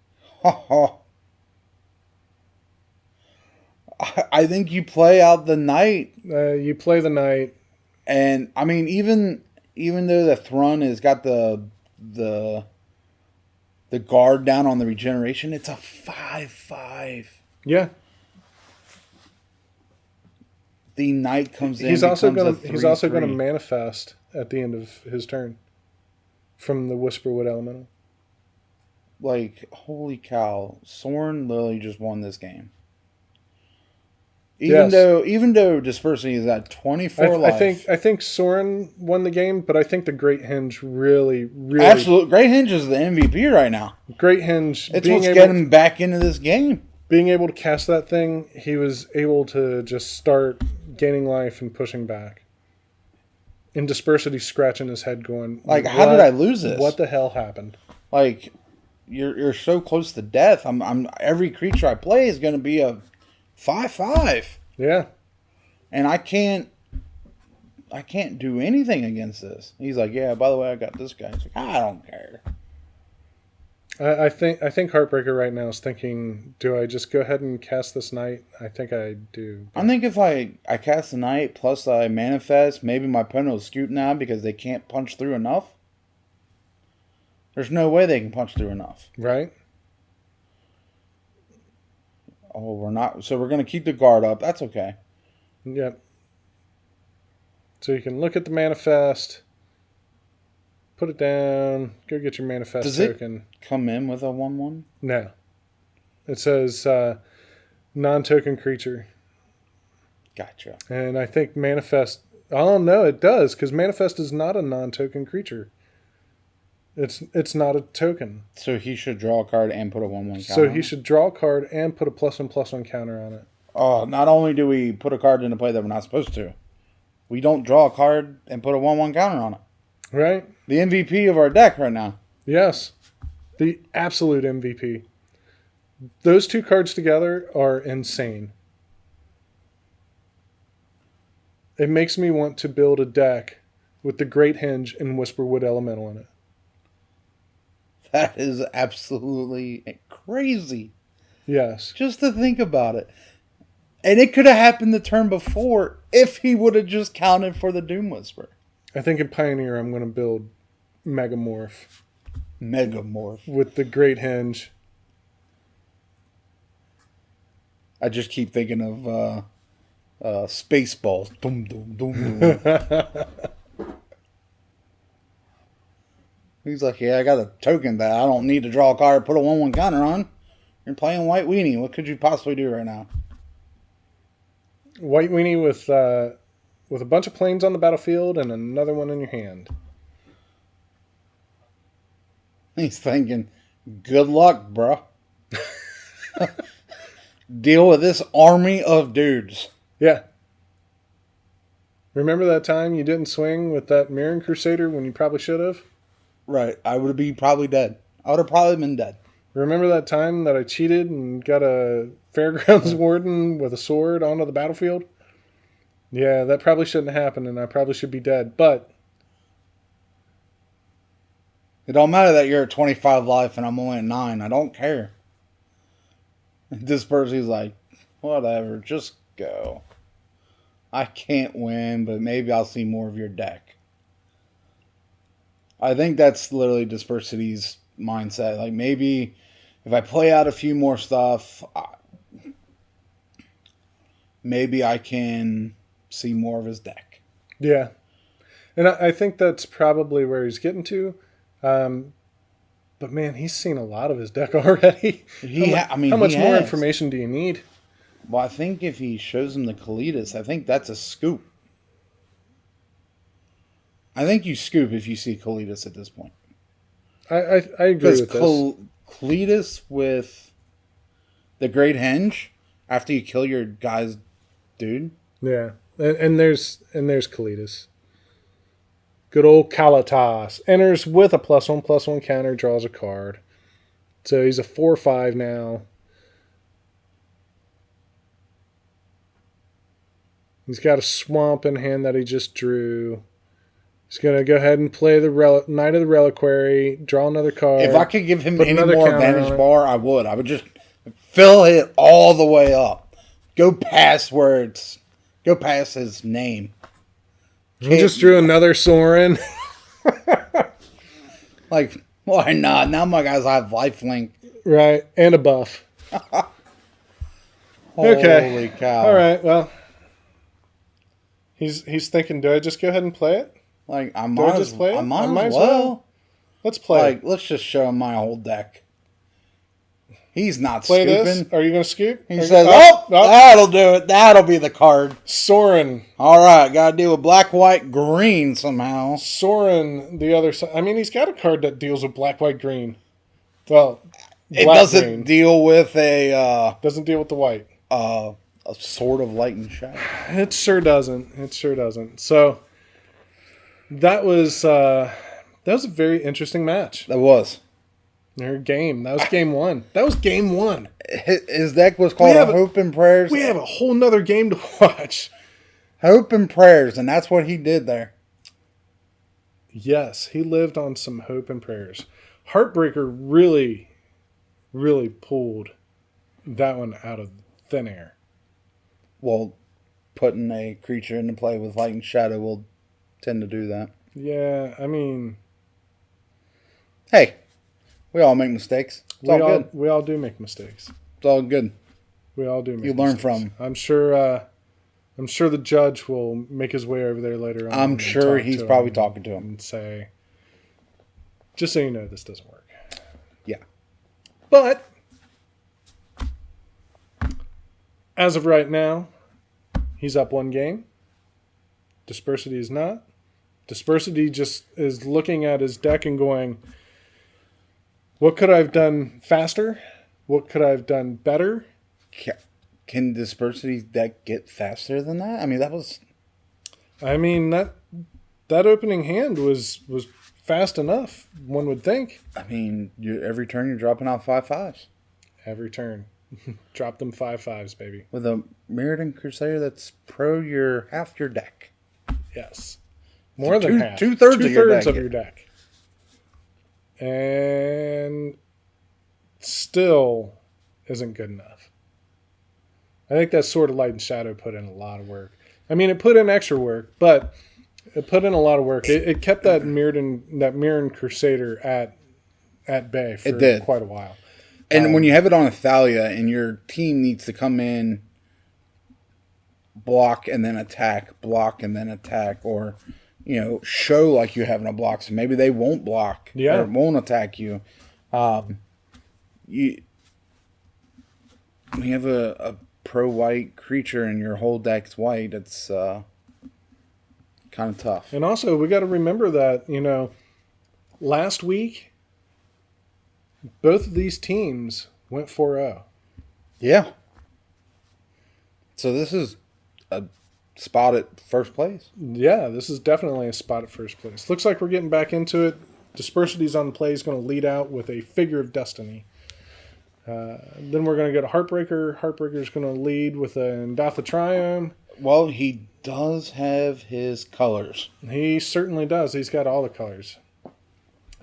I think you play out the night. You play the night. And, I mean, even though the Thrawn has got the guard down on the regeneration, it's a 5/5. Yeah. The knight comes in. He's also going to manifest at the end of his turn from the Whisperwood Elemental. Like, holy cow! Sorin literally just won this game. Even though Dispersity is at 24 life. I think Sorin won the game, but I think the Great Henge really absolutely Great Henge is the MVP right now. Great Henge. It's what's getting him back into this game. Being able to cast that thing, he was able to just start gaining life and pushing back. And Dispersity scratching his head going, like, how did I lose this? What the hell happened? Like, you're so close to death. I'm every creature I play is going to be a 5/5. Yeah. And I can't do anything against this. He's like, yeah, by the way, I got this guy. He's like, I don't care. I think Hartbreaker right now is thinking, do I just go ahead and cast this knight? I think I do. I think if I cast the knight plus I manifest, maybe my opponent will scoot now because they can't punch through enough. There's no way they can punch through enough. Right? Oh, we're not. So we're going to keep the guard up. That's okay. Yep. So you can look at the manifest, put it down, go get your manifest token. It come in with a 1/1? No. It says non-token creature. Gotcha. And I think manifest... Oh, no, it does, because manifest is not a non-token creature. It's not a token. So he should draw a card and put a 1/1 counter So he should draw a card and put a +1/+1 counter on it. Oh, not only do we put a card into play that we're not supposed to, we don't draw a card and put a 1/1 counter on it. Right? The MVP of our deck right now. Yes. The absolute MVP. Those two cards together are insane. It makes me want to build a deck with the Great Henge and Whisperwood Elemental in it. That is absolutely crazy. Yes. Just to think about it. And it could have happened the turn before if he would have just counted for the Doom Whisper. I think in Pioneer I'm going to build Megamorph. Megamorph. With the Great Henge. I just keep thinking of Spaceballs. Dum, dum, dum, dum. He's like, yeah, I got a token that I don't need to draw a card, put a 1/1 counter on. You're playing White Weenie. What could you possibly do right now? White Weenie with a bunch of planes on the battlefield and another one in your hand. He's thinking, good luck, bro. Deal with this army of dudes. Yeah. Remember that time you didn't swing with that Mirren Crusader when you probably should have? Right. I would be probably dead. I would have probably been dead. Remember that time that I cheated and got a Fairgrounds Warden with a sword onto the battlefield? Yeah, that probably shouldn't happen, and I probably should be dead. But it don't matter that you're at 25 life and I'm only at 9. I don't care. This person's like, whatever, just go. I can't win, but maybe I'll see more of your deck. I think that's literally Dispersity's mindset. Like, maybe if I play out a few more stuff, maybe I can see more of his deck. Yeah. And I think that's probably where he's getting to. But man, he's seen a lot of his deck already. How much more information do you need? Well, I think if he shows him the Kalidas, I think that's a scoop. I think you scoop if you see Kalidas at this point. I agree with this. Kalidas with the Great Henge after you kill your guy's dude. Yeah, and there's Kalidas. Good old Kalitas. Enters with a +1/+1 counter, draws a card. So he's a 4/5 now. He's got a swamp in hand that he just drew. He's going to go ahead and play the Knight of the Reliquary, draw another card. If I could give him any more advantage bar, I would. I would just fill it all the way up. Go past his name. He just drew another Sorin. Like, why not? Now my guys have lifelink. Right, and a buff. Holy cow. All right, well. He's thinking, do I just go ahead and play it? Like, I might as well. Let's play. Like, let's just show him my whole deck. He's not play scooping. This? Are you going to scoop? He says, that'll do it. That'll be the card. Sorin. All right, got to deal with black, white, green somehow. Sorin, the other side. I mean, he's got a card that deals with black, white, green. Well, it doesn't deal with a... doesn't deal with the white. A Sword of Light and Shadow. It sure doesn't. So, that was a very interesting match. That was. Their game. That was game one. His deck was called Hope and Prayers. We have a whole nother game to watch. Hope and Prayers, and that's what he did there. Yes, he lived on some hope and prayers. Hartbreaker really, really pulled that one out of thin air. Well, putting a creature into play with Light and Shadow will tend to do that. Yeah, I mean... Hey, we all make mistakes. It's all good. We all do make mistakes. It's all good. We all do make mistakes. You learn from them. I'm sure the judge will make his way over there later on. I'm sure he's probably talking to him. And say, just so you know, this doesn't work. Yeah. But, as of right now, he's up one game. Dispersity is not. Dispersity just is looking at his deck and going, what could I have done faster? What could I have done better? Can Dispersity's deck get faster than that? I mean, that opening hand was fast enough, one would think. I mean, every turn you're dropping out 5/5s. Every turn. Drop them 5/5s, baby. With a Mirrodin Crusader that's half your deck. Yes. More than half. Two-thirds of your deck. And still isn't good enough. I think that Sword of Light and Shadow put in a lot of work. I mean, it put in extra work, but it put in a lot of work. It kept that Mirrodin Crusader at bay for quite a while. And when you have it on a Thalia and your team needs to come in, block and then attack, or, show like you're having a block. So maybe they won't block or won't attack you. When you have a pro-white creature and your whole deck's white, it's kind of tough. And also, we got to remember that, last week, both of these teams went 4-0. Yeah. So this is a spot at first place. Yeah, this is definitely a spot at first place. Looks like we're getting back into it. Dispersity's on play is going to lead out with a Figure of Destiny. Then we're going to go to Hartbreaker. Hartbreaker's going to lead with an Ndatha Triome. Well, he does have his colors. He certainly does. He's got all the colors.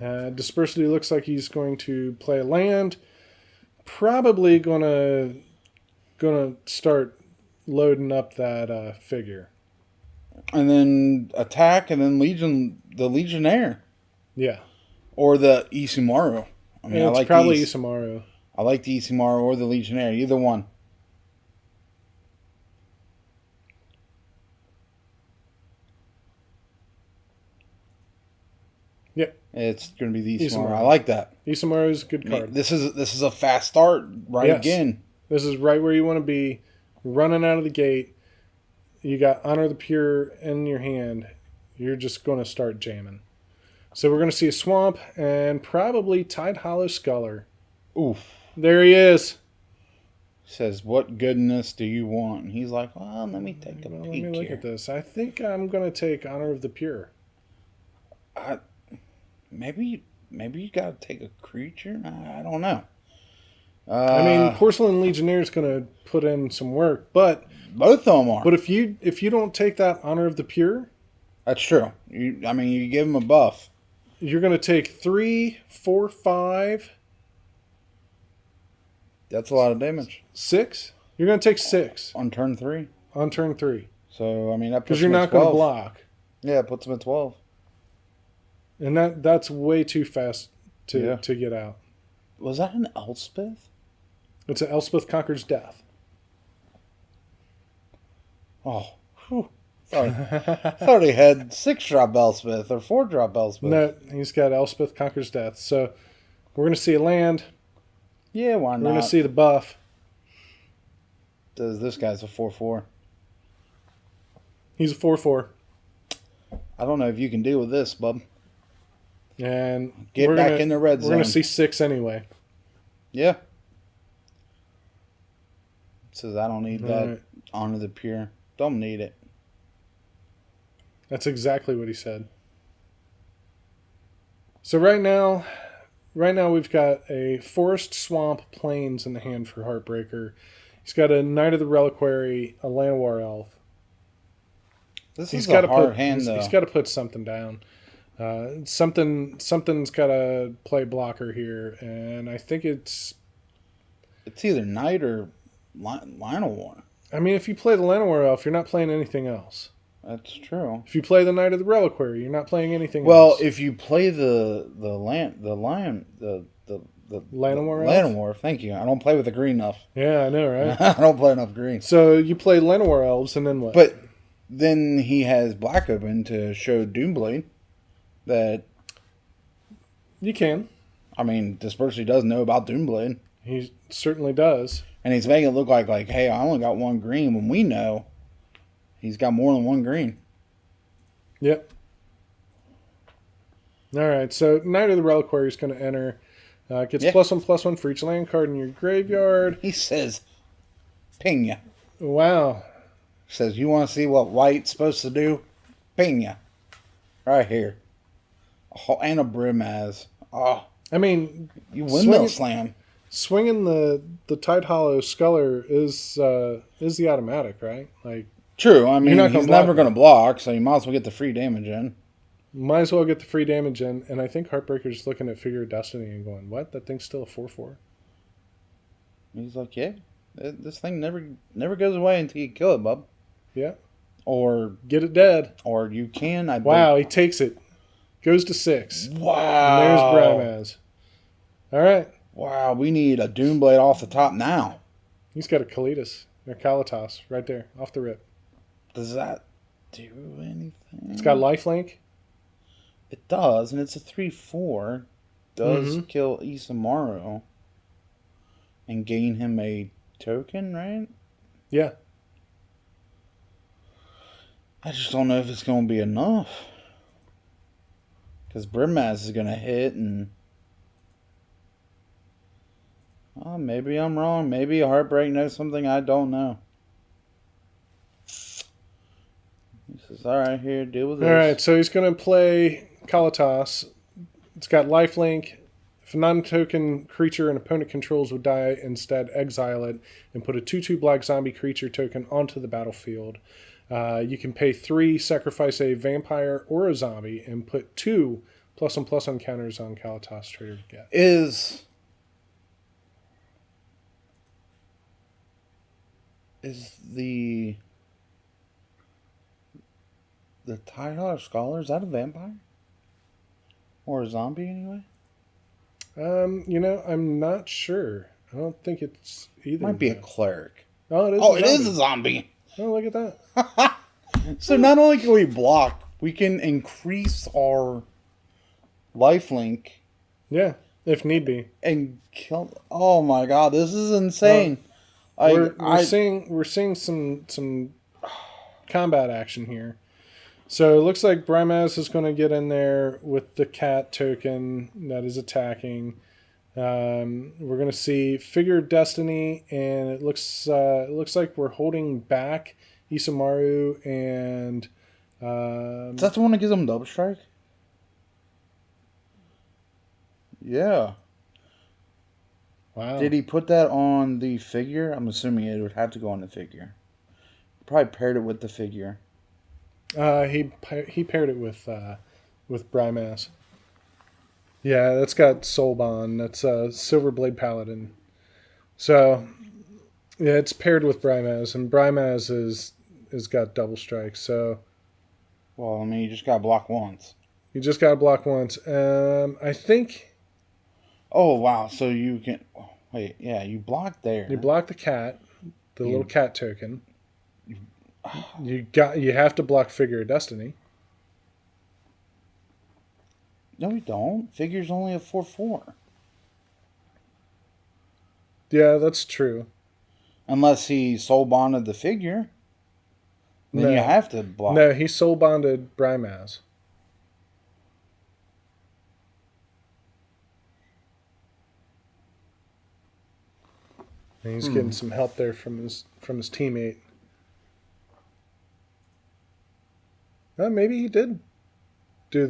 Dispersity looks like he's going to play a land. Probably gonna start loading up that Figure. And then attack, and then the Legionnaire. Yeah. Or the Isamaru. I mean, it's probably Isamaru. I like the Isamaru or the Legionnaire, either one. Yep. It's going to be the Isamaru. I like that. Isamaru is a good card. This is a fast start again. This is right where you want to be, running out of the gate. You got Honor of the Pure in your hand. You're just going to start jamming. So we're going to see a Swamp and probably Tide Hollow Sculler. Oof. There he is. Says, what goodness do you want? And he's like, well, let me take a peek. Let me look at this. I think I'm going to take Honor of the Pure. Maybe you got to take a creature? I don't know. I mean, Porcelain Legionnaire is going to put in some work, but both of them are. But if you don't take that Honor of the Pure, that's true. You give him a buff. You're going to take 3, 4, 5. That's a lot of damage. 6. You're going to take 6 on turn 3. On turn 3. So I mean, that puts because you're not going to block. Yeah, it puts him at 12. And that's way too fast to get out. Was that an Elspeth? It's an Elspeth Conquers Death. Oh, whew. Thought he had 6-drop Elspeth or 4-drop Elspeth. No, he's got Elspeth Conquers Death. So we're going to see a land. Yeah, why not? We're going to see the buff. This guy's a 4/4. He's a 4/4. I don't know if you can deal with this, bub. And get back in the red zone. We're going to see 6 anyway. Yeah. Says I don't need that Honor the Pure. Don't need it. That's exactly what he said. So right now we've got a Forest Swamp Plains in the hand for Hartbreaker. He's got a Knight of the Reliquary, a Llanowar Elf. He's got a hard hand, though. He's got to put something down. Something's got to play blocker here, and I think it's either Knight or Llanowar. I mean, if you play the Llanowar Elf, you're not playing anything else. That's true. If you play the Knight of the Reliquary, you're not playing anything else. Well, if you play the Llanowar, thank you. I don't play with the green enough. Yeah, I know, right? I don't play enough green. So you play Llanowar Elves, and then what? But then he has black open to show Doomblade that you can. I mean, Dispersity does know about Doomblade. He certainly does. And he's making it look like, hey, I only got 1 green, when we know he's got more than 1 green. Yep. All right, so Knight of the Reliquary is going to enter. Gets +1/+1 for each land card in your graveyard. He says, ping ya. Wow. Says, you want to see what white's supposed to do? Ping ya. Right here. Oh, and a Brimaz. Oh. I mean, you windmill slam. Swinging the Tide Hollow Sculler is the automatic, right? Like, true. I mean, he's never going to block, so you might as well get the free damage in. Might as well get the free damage in, and I think Hartbreaker's looking at Figure of Destiny and going, what? That thing's still a 4/4? He's like, yeah, this thing never goes away until you kill it, bub. Yeah. Or get it dead. Or you can. Wow, he takes it. Goes to 6. Wow. And there's Brimaz. All right. Wow, we need a Doomblade off the top now. He's got a Kalitas or Kalitas right there, off the rip. Does that do anything? It's got lifelink. It does, and it's a 3/4. Does kill Isamaru and gain him a token, right? Yeah. I just don't know if it's going to be enough. Because Brimaz is going to hit and... Oh, maybe I'm wrong. Maybe Heartbreak knows something I don't know. He says, alright, here, deal with this. Alright, so he's going to play Kalitas. It's got lifelink. If a non-token creature an opponent controls would die, instead exile it and put a 2/2 black zombie creature token onto the battlefield. You can pay 3, sacrifice a vampire or a zombie, and put 2 +1/+1 counters on Kalitas Trader to get. Is the Tidehaughter Scholar, is that a vampire? Or a zombie anyway? I'm not sure. I don't think it's either. Might be a cleric. Oh, it is. Oh, it is a zombie. Oh, look at that. So not only can we block, we can increase our lifelink. Yeah, if need be. And kill. Oh my god, this is insane. We're seeing some combat action here. So it looks like Brimaz is going to get in there with the cat token that is attacking. We're going to see Figure of Destiny, and it looks like we're holding back Isamaru and... is that the one that gives him double strike? Yeah. Wow. Did he put that on the figure? I'm assuming it would have to go on the figure. Probably paired it with the figure. He paired it with Brimaz. Yeah, that's got Soul Bond. That's Silverblade Paladin. So, yeah, it's paired with Brimaz, and Brimaz is got double strike. So, well, I mean, you just got to block once. You just got to block once. I think. Oh wow! So you can wait. Yeah, you block there. You block the cat, the little cat token. You have to block Figure of Destiny. No, we don't. Figure's only a 4/4. Yeah, that's true. Unless he soul bonded the figure, then you have to block. No, he soul bonded Brimaz. And he's getting some help there from his teammate. Maybe he did do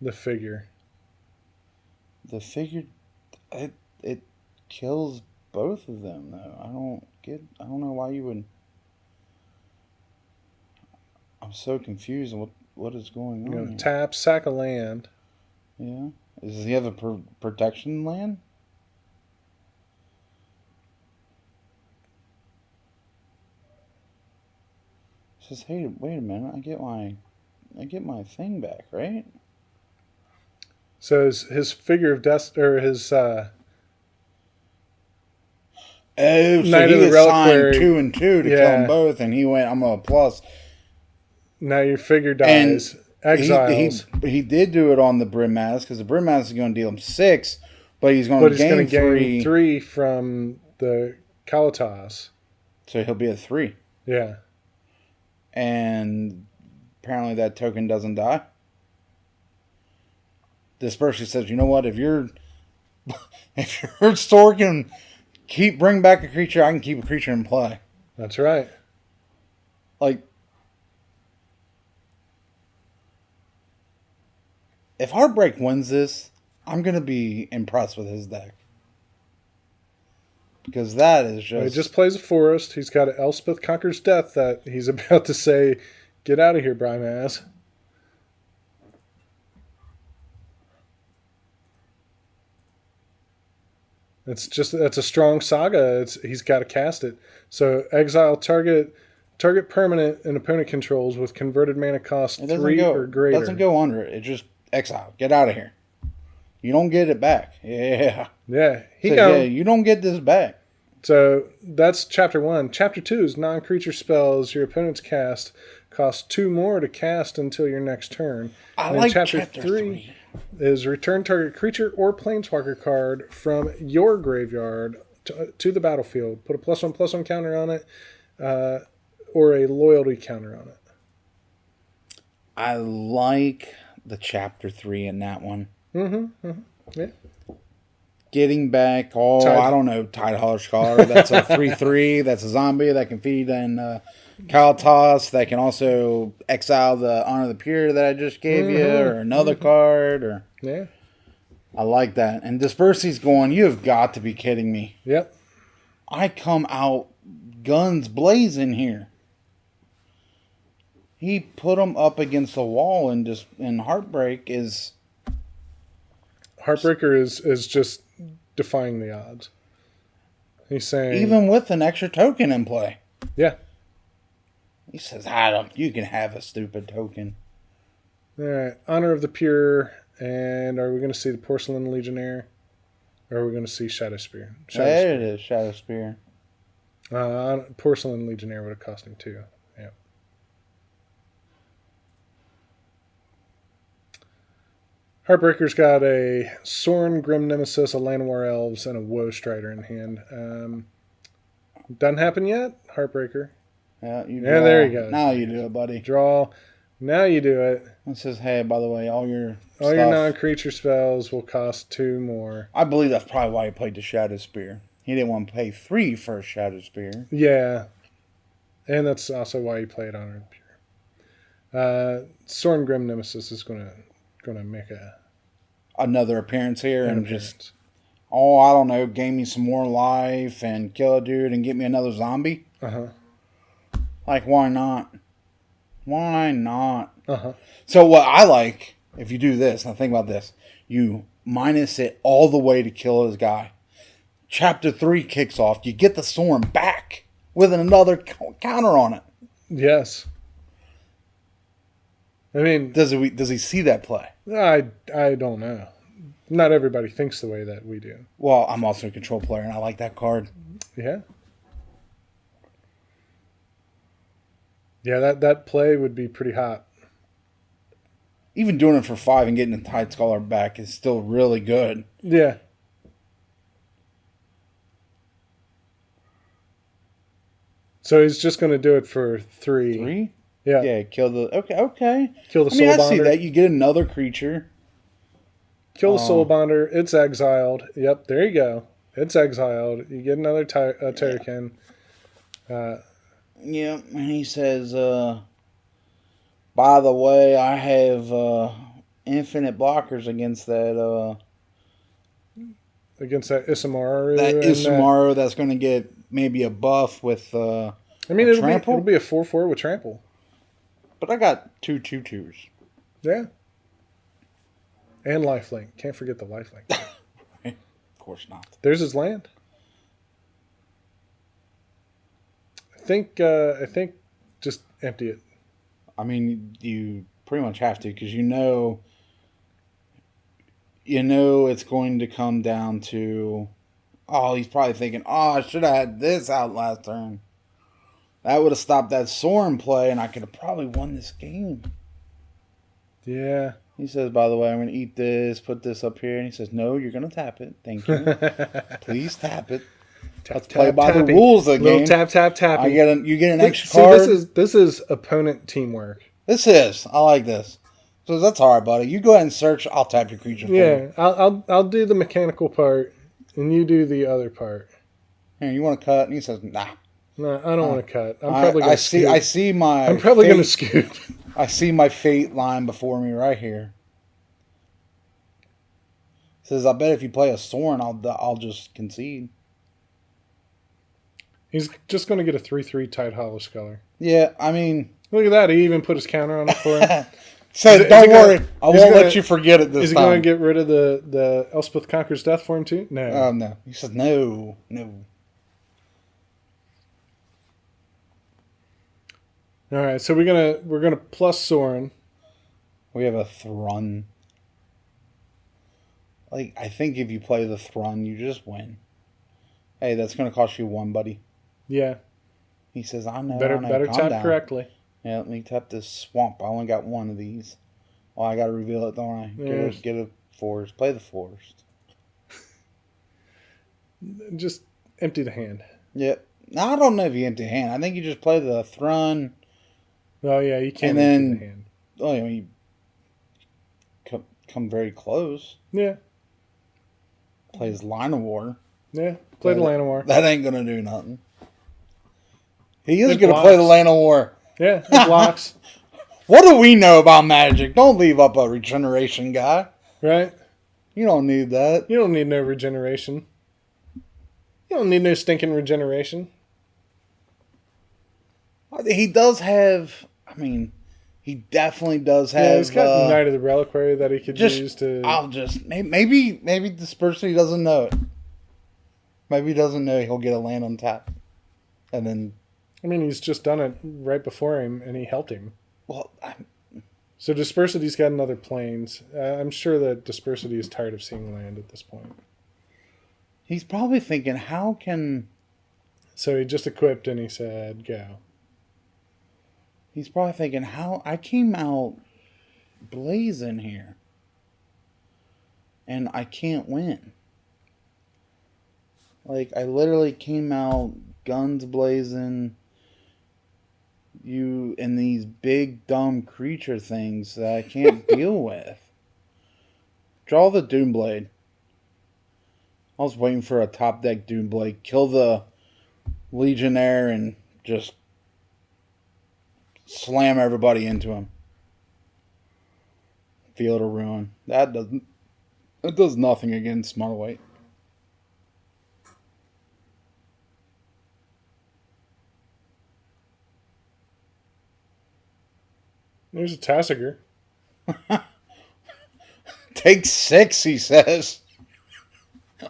the figure. The figure, it kills both of them though. I don't know why you would. I'm so confused on what is going on. Here. Tap, sack a land. Yeah. Does he have a protection land? Says, hey, wait a minute, I get my thing back, right? So his Figure of Destiny, or his oh, so Knight he of the assigned Reliquary. 2 and 2 to kill them both, and he went, I'm a plus. Now your figure dies. Exiles. He did do it on the Brimaz, because the Brimaz is going to deal him 6, but he's going to gain 3 from the Kalitas. So he'll be a 3. Yeah. And apparently that token doesn't die. Dispersity says, you know what, if your store can bring back a creature, I can keep a creature in play. That's right. Like, if Heartbreak wins this, I'm going to be impressed with his deck. Because that is just... He just plays a forest. He's got an Elspeth Conquers Death that he's about to say, get out of here, Brimaz. That's a strong saga. He's got to cast it. So exile target permanent and opponent controls with converted mana cost 3 or greater. It doesn't go under it. It just exile. Get out of here. You don't get it back. Yeah. Yeah. Yeah, you don't get this back. So that's chapter 1. Chapter 2 is non-creature spells your opponent's cast cost 2 more to cast until your next turn. I like chapter 3 is return target creature or planeswalker card from your graveyard to the battlefield. Put a +1/+1 counter on it, or a loyalty counter on it. I like the chapter 3 in that one. Yeah. Getting back, I don't know, Tidehauler Scholar. That's a 3/3. That's a zombie that can feed and Kalatas. That can also exile the Honor of the Pure that I just gave you, or another card. Or yeah, I like that. And Dispersity's going, you have got to be kidding me. Yep. I come out guns blazing here. He put them up against the wall, and Hartbreaker is just defying the odds. He's saying, even with an extra token in play. Yeah. He says, you can have a stupid token. All right. Honor of the Pure. And are we going to see the Porcelain Legionnaire? Or are we going to see Shadow Spear? There it is, Shadow Spear. Porcelain Legionnaire would have cost him 2. Yeah. Hartbreaker's got a Sorin, Grim Nemesis, a Llanowar Elves, and a Woe Strider in hand. Doesn't happen yet, Hartbreaker. Yeah, there you go. Now you do it, buddy. Draw. Now you do it. It says, hey, by the way, all your non-creature spells will cost 2 more. I believe that's probably why he played the Shadow Spear. He didn't want to pay 3 for a Shadow Spear. Yeah. And that's also why he played Honor of the Pure. Sorin, Grim Nemesis is going to make another appearance here and just, I don't know, gain me some more life and kill a dude and get me another zombie. Like, why not? Why not? So what I like, if you do this, now think about this, you minus it all the way to kill his guy. Chapter 3 kicks off. You get the Sorin back with another counter on it. Yes. I mean, does he see that play? I don't know. Not everybody thinks the way that we do. Well, I'm also a control player, and I like that card. Yeah. Yeah, that play would be pretty hot. Even doing it for 5 and getting the Tide Scholar back is still really good. Yeah. So he's just going to do it for 3. 3? Yeah. Yeah, kill the... Okay. Kill the Soulbonder. I see that. You get another creature. Kill the Soulbonder. It's exiled. Yep, there you go. It's exiled. You get another Terrakin. Yeah, and he says, by the way, I have infinite blockers against that... against that Isamaru. That's going to get maybe a buff with it'll be a 4/4 with trample. But I got 2 2/2s. Yeah. And lifelink. Can't forget the lifelink. Of course not. There's his land. I think just empty it. I mean, you pretty much have to, because you know it's going to come down to, he's probably thinking, I should have had this out last turn. That would have stopped that Sorin play, and I could have probably won this game. Yeah. He says, by the way, I'm going to eat this, put this up here. And he says, no, you're going to tap it. Thank you. Please tap it. Let's play by the rules of the game. Little tap. You get an extra card. This is opponent teamwork. This is. I like this. So that's all right, buddy. You go ahead and search. I'll tap your creature for you. Yeah, I'll do the mechanical part, and you do the other part. Here, you want to cut? And he says, nah. No, I don't want to cut. I'm probably going to scoop. I see my... I'm probably going to scoop. I see my fate line before me right here. It says, I bet if you play a Sorin, I'll just concede. He's just going to get a 3/3 Tidehauler Scholar. Yeah, I mean... Look at that. He even put his counter on it for him. Said, don't worry. I won't let you forget it this time. Is he going to get rid of the Elspeth Conquers Death for him too? No. No. He said, no. All right, so we're gonna plus Sorin. We have a Thrun. Like, I think if you play the Thrun, you just win. Hey, that's going to cost you 1, buddy. Yeah. He says, I know, Better calm tap down. correctly. Yeah, let me tap this swamp. I only got 1 of these. Oh, I got to reveal it, don't I? Yeah. Get a forest. Play the forest. Just empty the hand. Yep. Now, I don't know if you empty hand. I think you just play the Thrun. Oh, yeah, you can't And then, empty the hand. Oh, I mean, come very close. Yeah. Plays Line of War. Yeah, play the Llanowar. That ain't going to do nothing. He is going to play the Line of War. Yeah, it blocks. What do we know about Magic? Don't leave up a regeneration guy. Right? You don't need that. You don't need no regeneration. You don't need no stinking regeneration. He does have... I mean, he definitely does have... Yeah, he's got Knight of the Reliquary that he could use to... I'll just... Maybe Dispersity doesn't know it. Maybe he doesn't know he'll get a land on tap. And then... I mean, he's just done it right before him, and he helped him. Well, So Dispersity's got another planes. I'm sure that Dispersity is tired of seeing land at this point. He's probably thinking, how can... So he just equipped, and he said, go. He's probably thinking, how... I came out blazing here. And I can't win. Like, I literally came out guns blazing... you and these big dumb creature things that I can't deal with. Draw the Doomblade. I was waiting for a top deck Doomblade. Kill the Legionnaire and just slam everybody into him. Field of Ruin. That does nothing against Mono White. There's a Tassiger. Take 6, he says.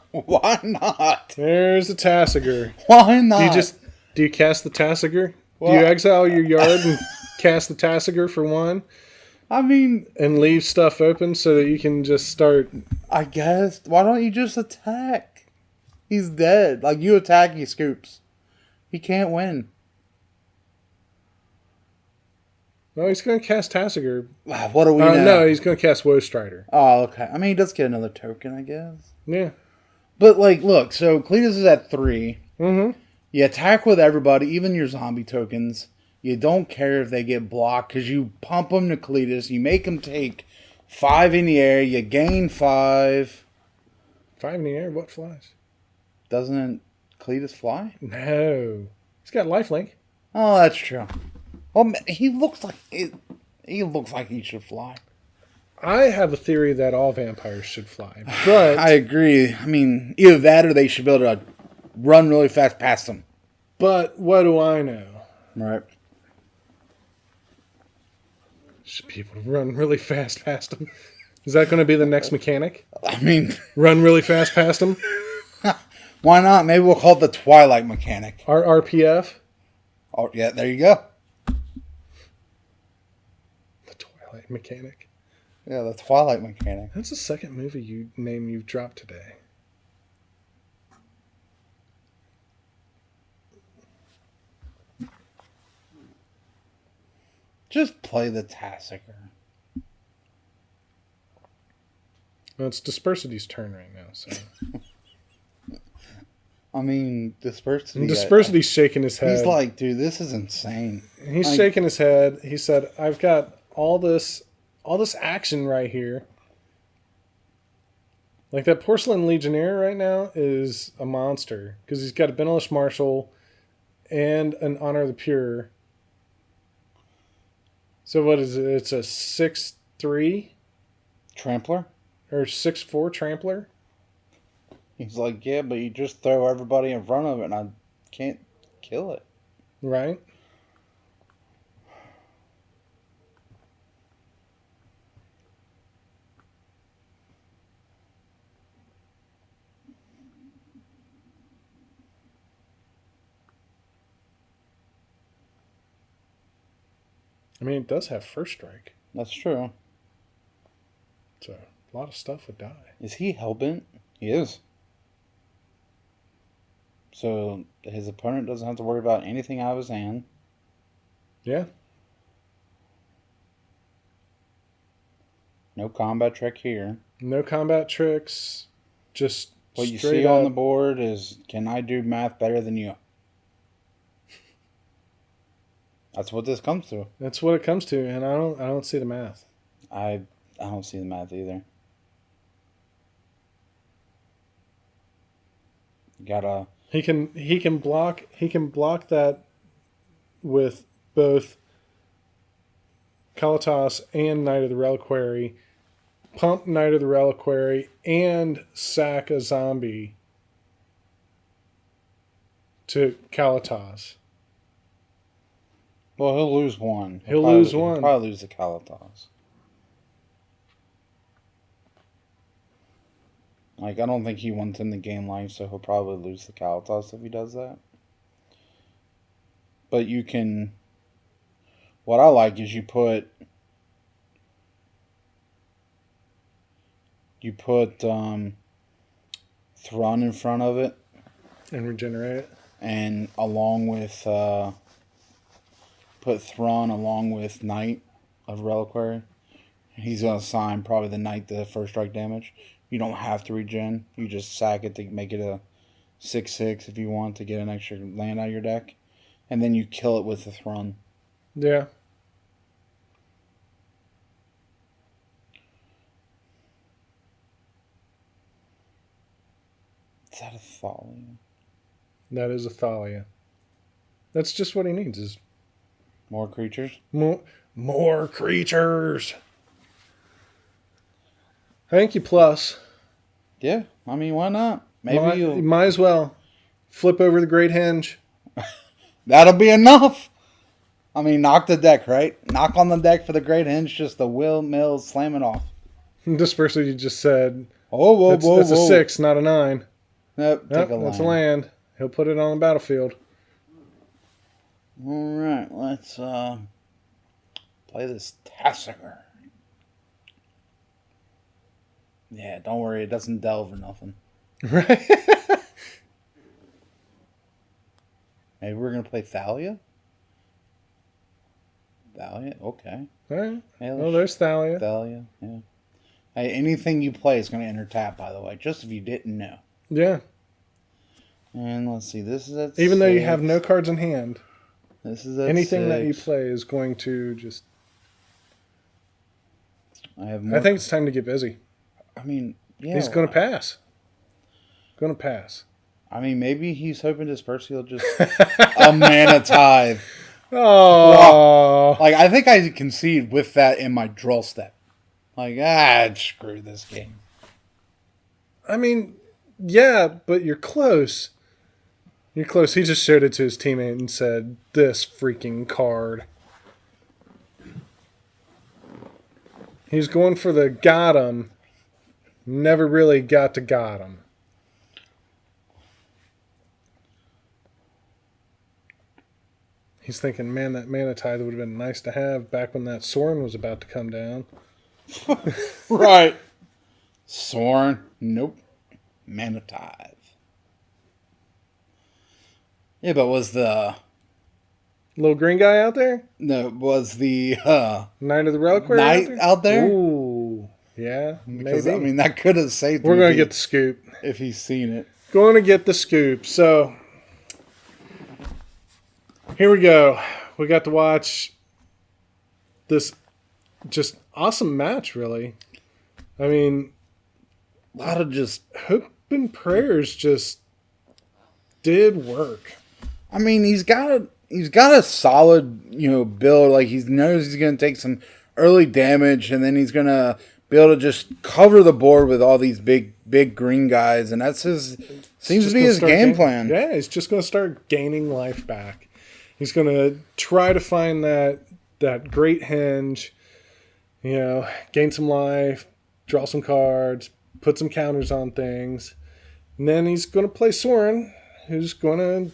Why not? There's a Tassiger. Why not? Do you cast the Tassiger? Well, do you exile your yard and cast the Tassiger for 1? I mean... And leave stuff open so that you can just start... I guess. Why don't you just attack? He's dead. Like, you attack, he scoops. He can't win. No, he's going to cast Tassiger. What do we know? No, he's going to cast Woe Strider. Oh, okay. I mean, he does get another token, I guess. Yeah. But, like, look. So, Cletus is at 3. Mm-hmm. You attack with everybody, even your zombie tokens. You don't care if they get blocked because you pump them to Cletus. You make them take 5 in the air. You gain 5. 5 in the air? What flies? Doesn't Cletus fly? No. He's got lifelink. Oh, that's true. Well, he looks like it. He looks like he should fly. I have a theory that all vampires should fly, but I agree. I mean, either that or they should be able to run really fast past them. But what do I know? Right. Should be able to run really fast past them. Is that going to be the next mechanic? I mean, run really fast past them? Why not? Maybe we'll call it the Twilight mechanic. RPF? Oh, yeah, there you go. The Twilight mechanic. Yeah, the Twilight mechanic. That's the second movie you've dropped today. Just play the Tassiger. Well, it's Dispersity's turn right now, so... I mean, Dispersity... Dispersity's shaking his head. He's like, dude, this is insane. He's shaking his head. He said, I've got all this action right here. Like, that Porcelain Legionnaire right now is a monster. Because he's got a Benelish Marshal and an Honor of the Pure. So what is it? It's a 6-3? Trampler? Or 6-4 Trampler? He's like, yeah, but you just throw everybody in front of it and I can't kill it. Right? I mean, it does have first strike. That's true. So A lot of stuff would die. Is he hellbent? He is. So his opponent doesn't have to worry about anything out of his hand. Yeah. No combat trick here. No combat tricks. Just what you see on the board is, can I do math better than you? That's what this comes to. That's what it comes to, and I don't see the math. I don't see the math either. Gotta. He can block that with both Kalatas and Knight of the Reliquary, pump Knight of the Reliquary, and sack a zombie to Kalatas. Well, he'll lose one. He'll lose one. He'll probably lose the Kalatas. Like, I don't think he wants him to gain life, so he'll probably lose the Kalatas if he does that. But you can... What I like is you put Thrun in front of it. And regenerate it. And along with... put Thrun along with Knight of Reliquary. He's going to assign probably the Knight the first strike damage. You don't have to regen. You just sack it to make it a 6/6 if you want to get an extra land out of your deck. And then you kill it with the Thrun. Yeah. Is that a Thalia? That is a Thalia. That's just what he needs is more creatures? More creatures. Thank you, plus. Yeah, I mean, why not? Maybe you might as well flip over the Great Henge. That'll be enough. I mean, knock the deck, right? Knock on the deck for the Great Henge, just the Will Mills slam it off. Dispersity just said, whoa, that's a 6, not a 9. Nope, that's a land. He'll put it on the battlefield. All right, let's play this Tasigur. Yeah, don't worry, it doesn't delve or nothing. Right? Maybe we're going to play Thalia? Thalia? Okay. All right. Well, there's Thalia. Thalia, yeah. Hey, anything you play is going to enter tap, by the way, just if you didn't know. Yeah. And let's see, this is at Even 6. though you have no cards in hand. This is at anything 6. that you play is going to just... I think it's time to get busy. I mean, yeah. He's going to pass. Going to pass. I mean, maybe he's hoping Dispersity will just a mana tithe. Oh. Like, I think I concede with that in my draw step. Like, screw this game. I mean, yeah, but you're close. You're close. He just showed it to his teammate and said, this freaking card. He's going for the got him. Never really got to got him. He's thinking, man, that mana tithe would have been nice to have back when that Sorin was about to come down. Right. Sorin, nope. Mana tithe. Yeah, but was the... little green guy out there? No, was the... Knight of the Reliquary Knight out there? Ooh. Yeah, because, maybe. I mean, that could have saved him. We're going to get the scoop. If he's seen it. Going to get the scoop. So, here we go. We got to watch this just awesome match, really. I mean, a lot of just hope and prayers just did work. I mean, he's got a solid, build. Like, he knows he's going to take some early damage, and then he's going to be able to just cover the board with all these big green guys, and that's seems to be his game plan. Yeah, he's just going to start gaining life back. He's going to try to find that great henge, gain some life, draw some cards, put some counters on things, and then he's going to play Sorin, who's going to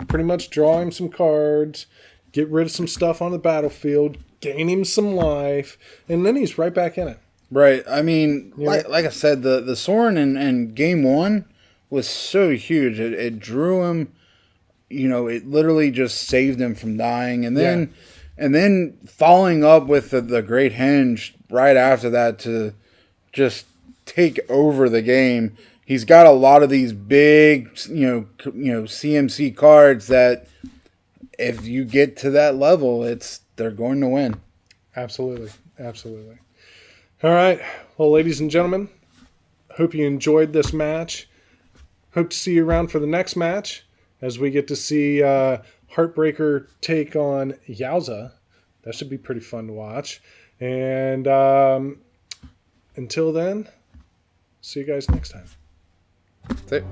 pretty much draw him some cards, get rid of some stuff on the battlefield, gain him some life, and then he's right back in it. Right. I mean, You know? like I said, the Soren in game one was so huge. It drew him. You know, it literally just saved him from dying, and then following up with the Great Henge right after that to just take over the game. He's got a lot of these big, CMC cards that if you get to that level, they're going to win. Absolutely. Absolutely. All right. Well, ladies and gentlemen, hope you enjoyed this match. Hope to see you around for the next match as we get to see Hartbreaker take on Yowza. That should be pretty fun to watch. And until then, see you guys next time. That's it.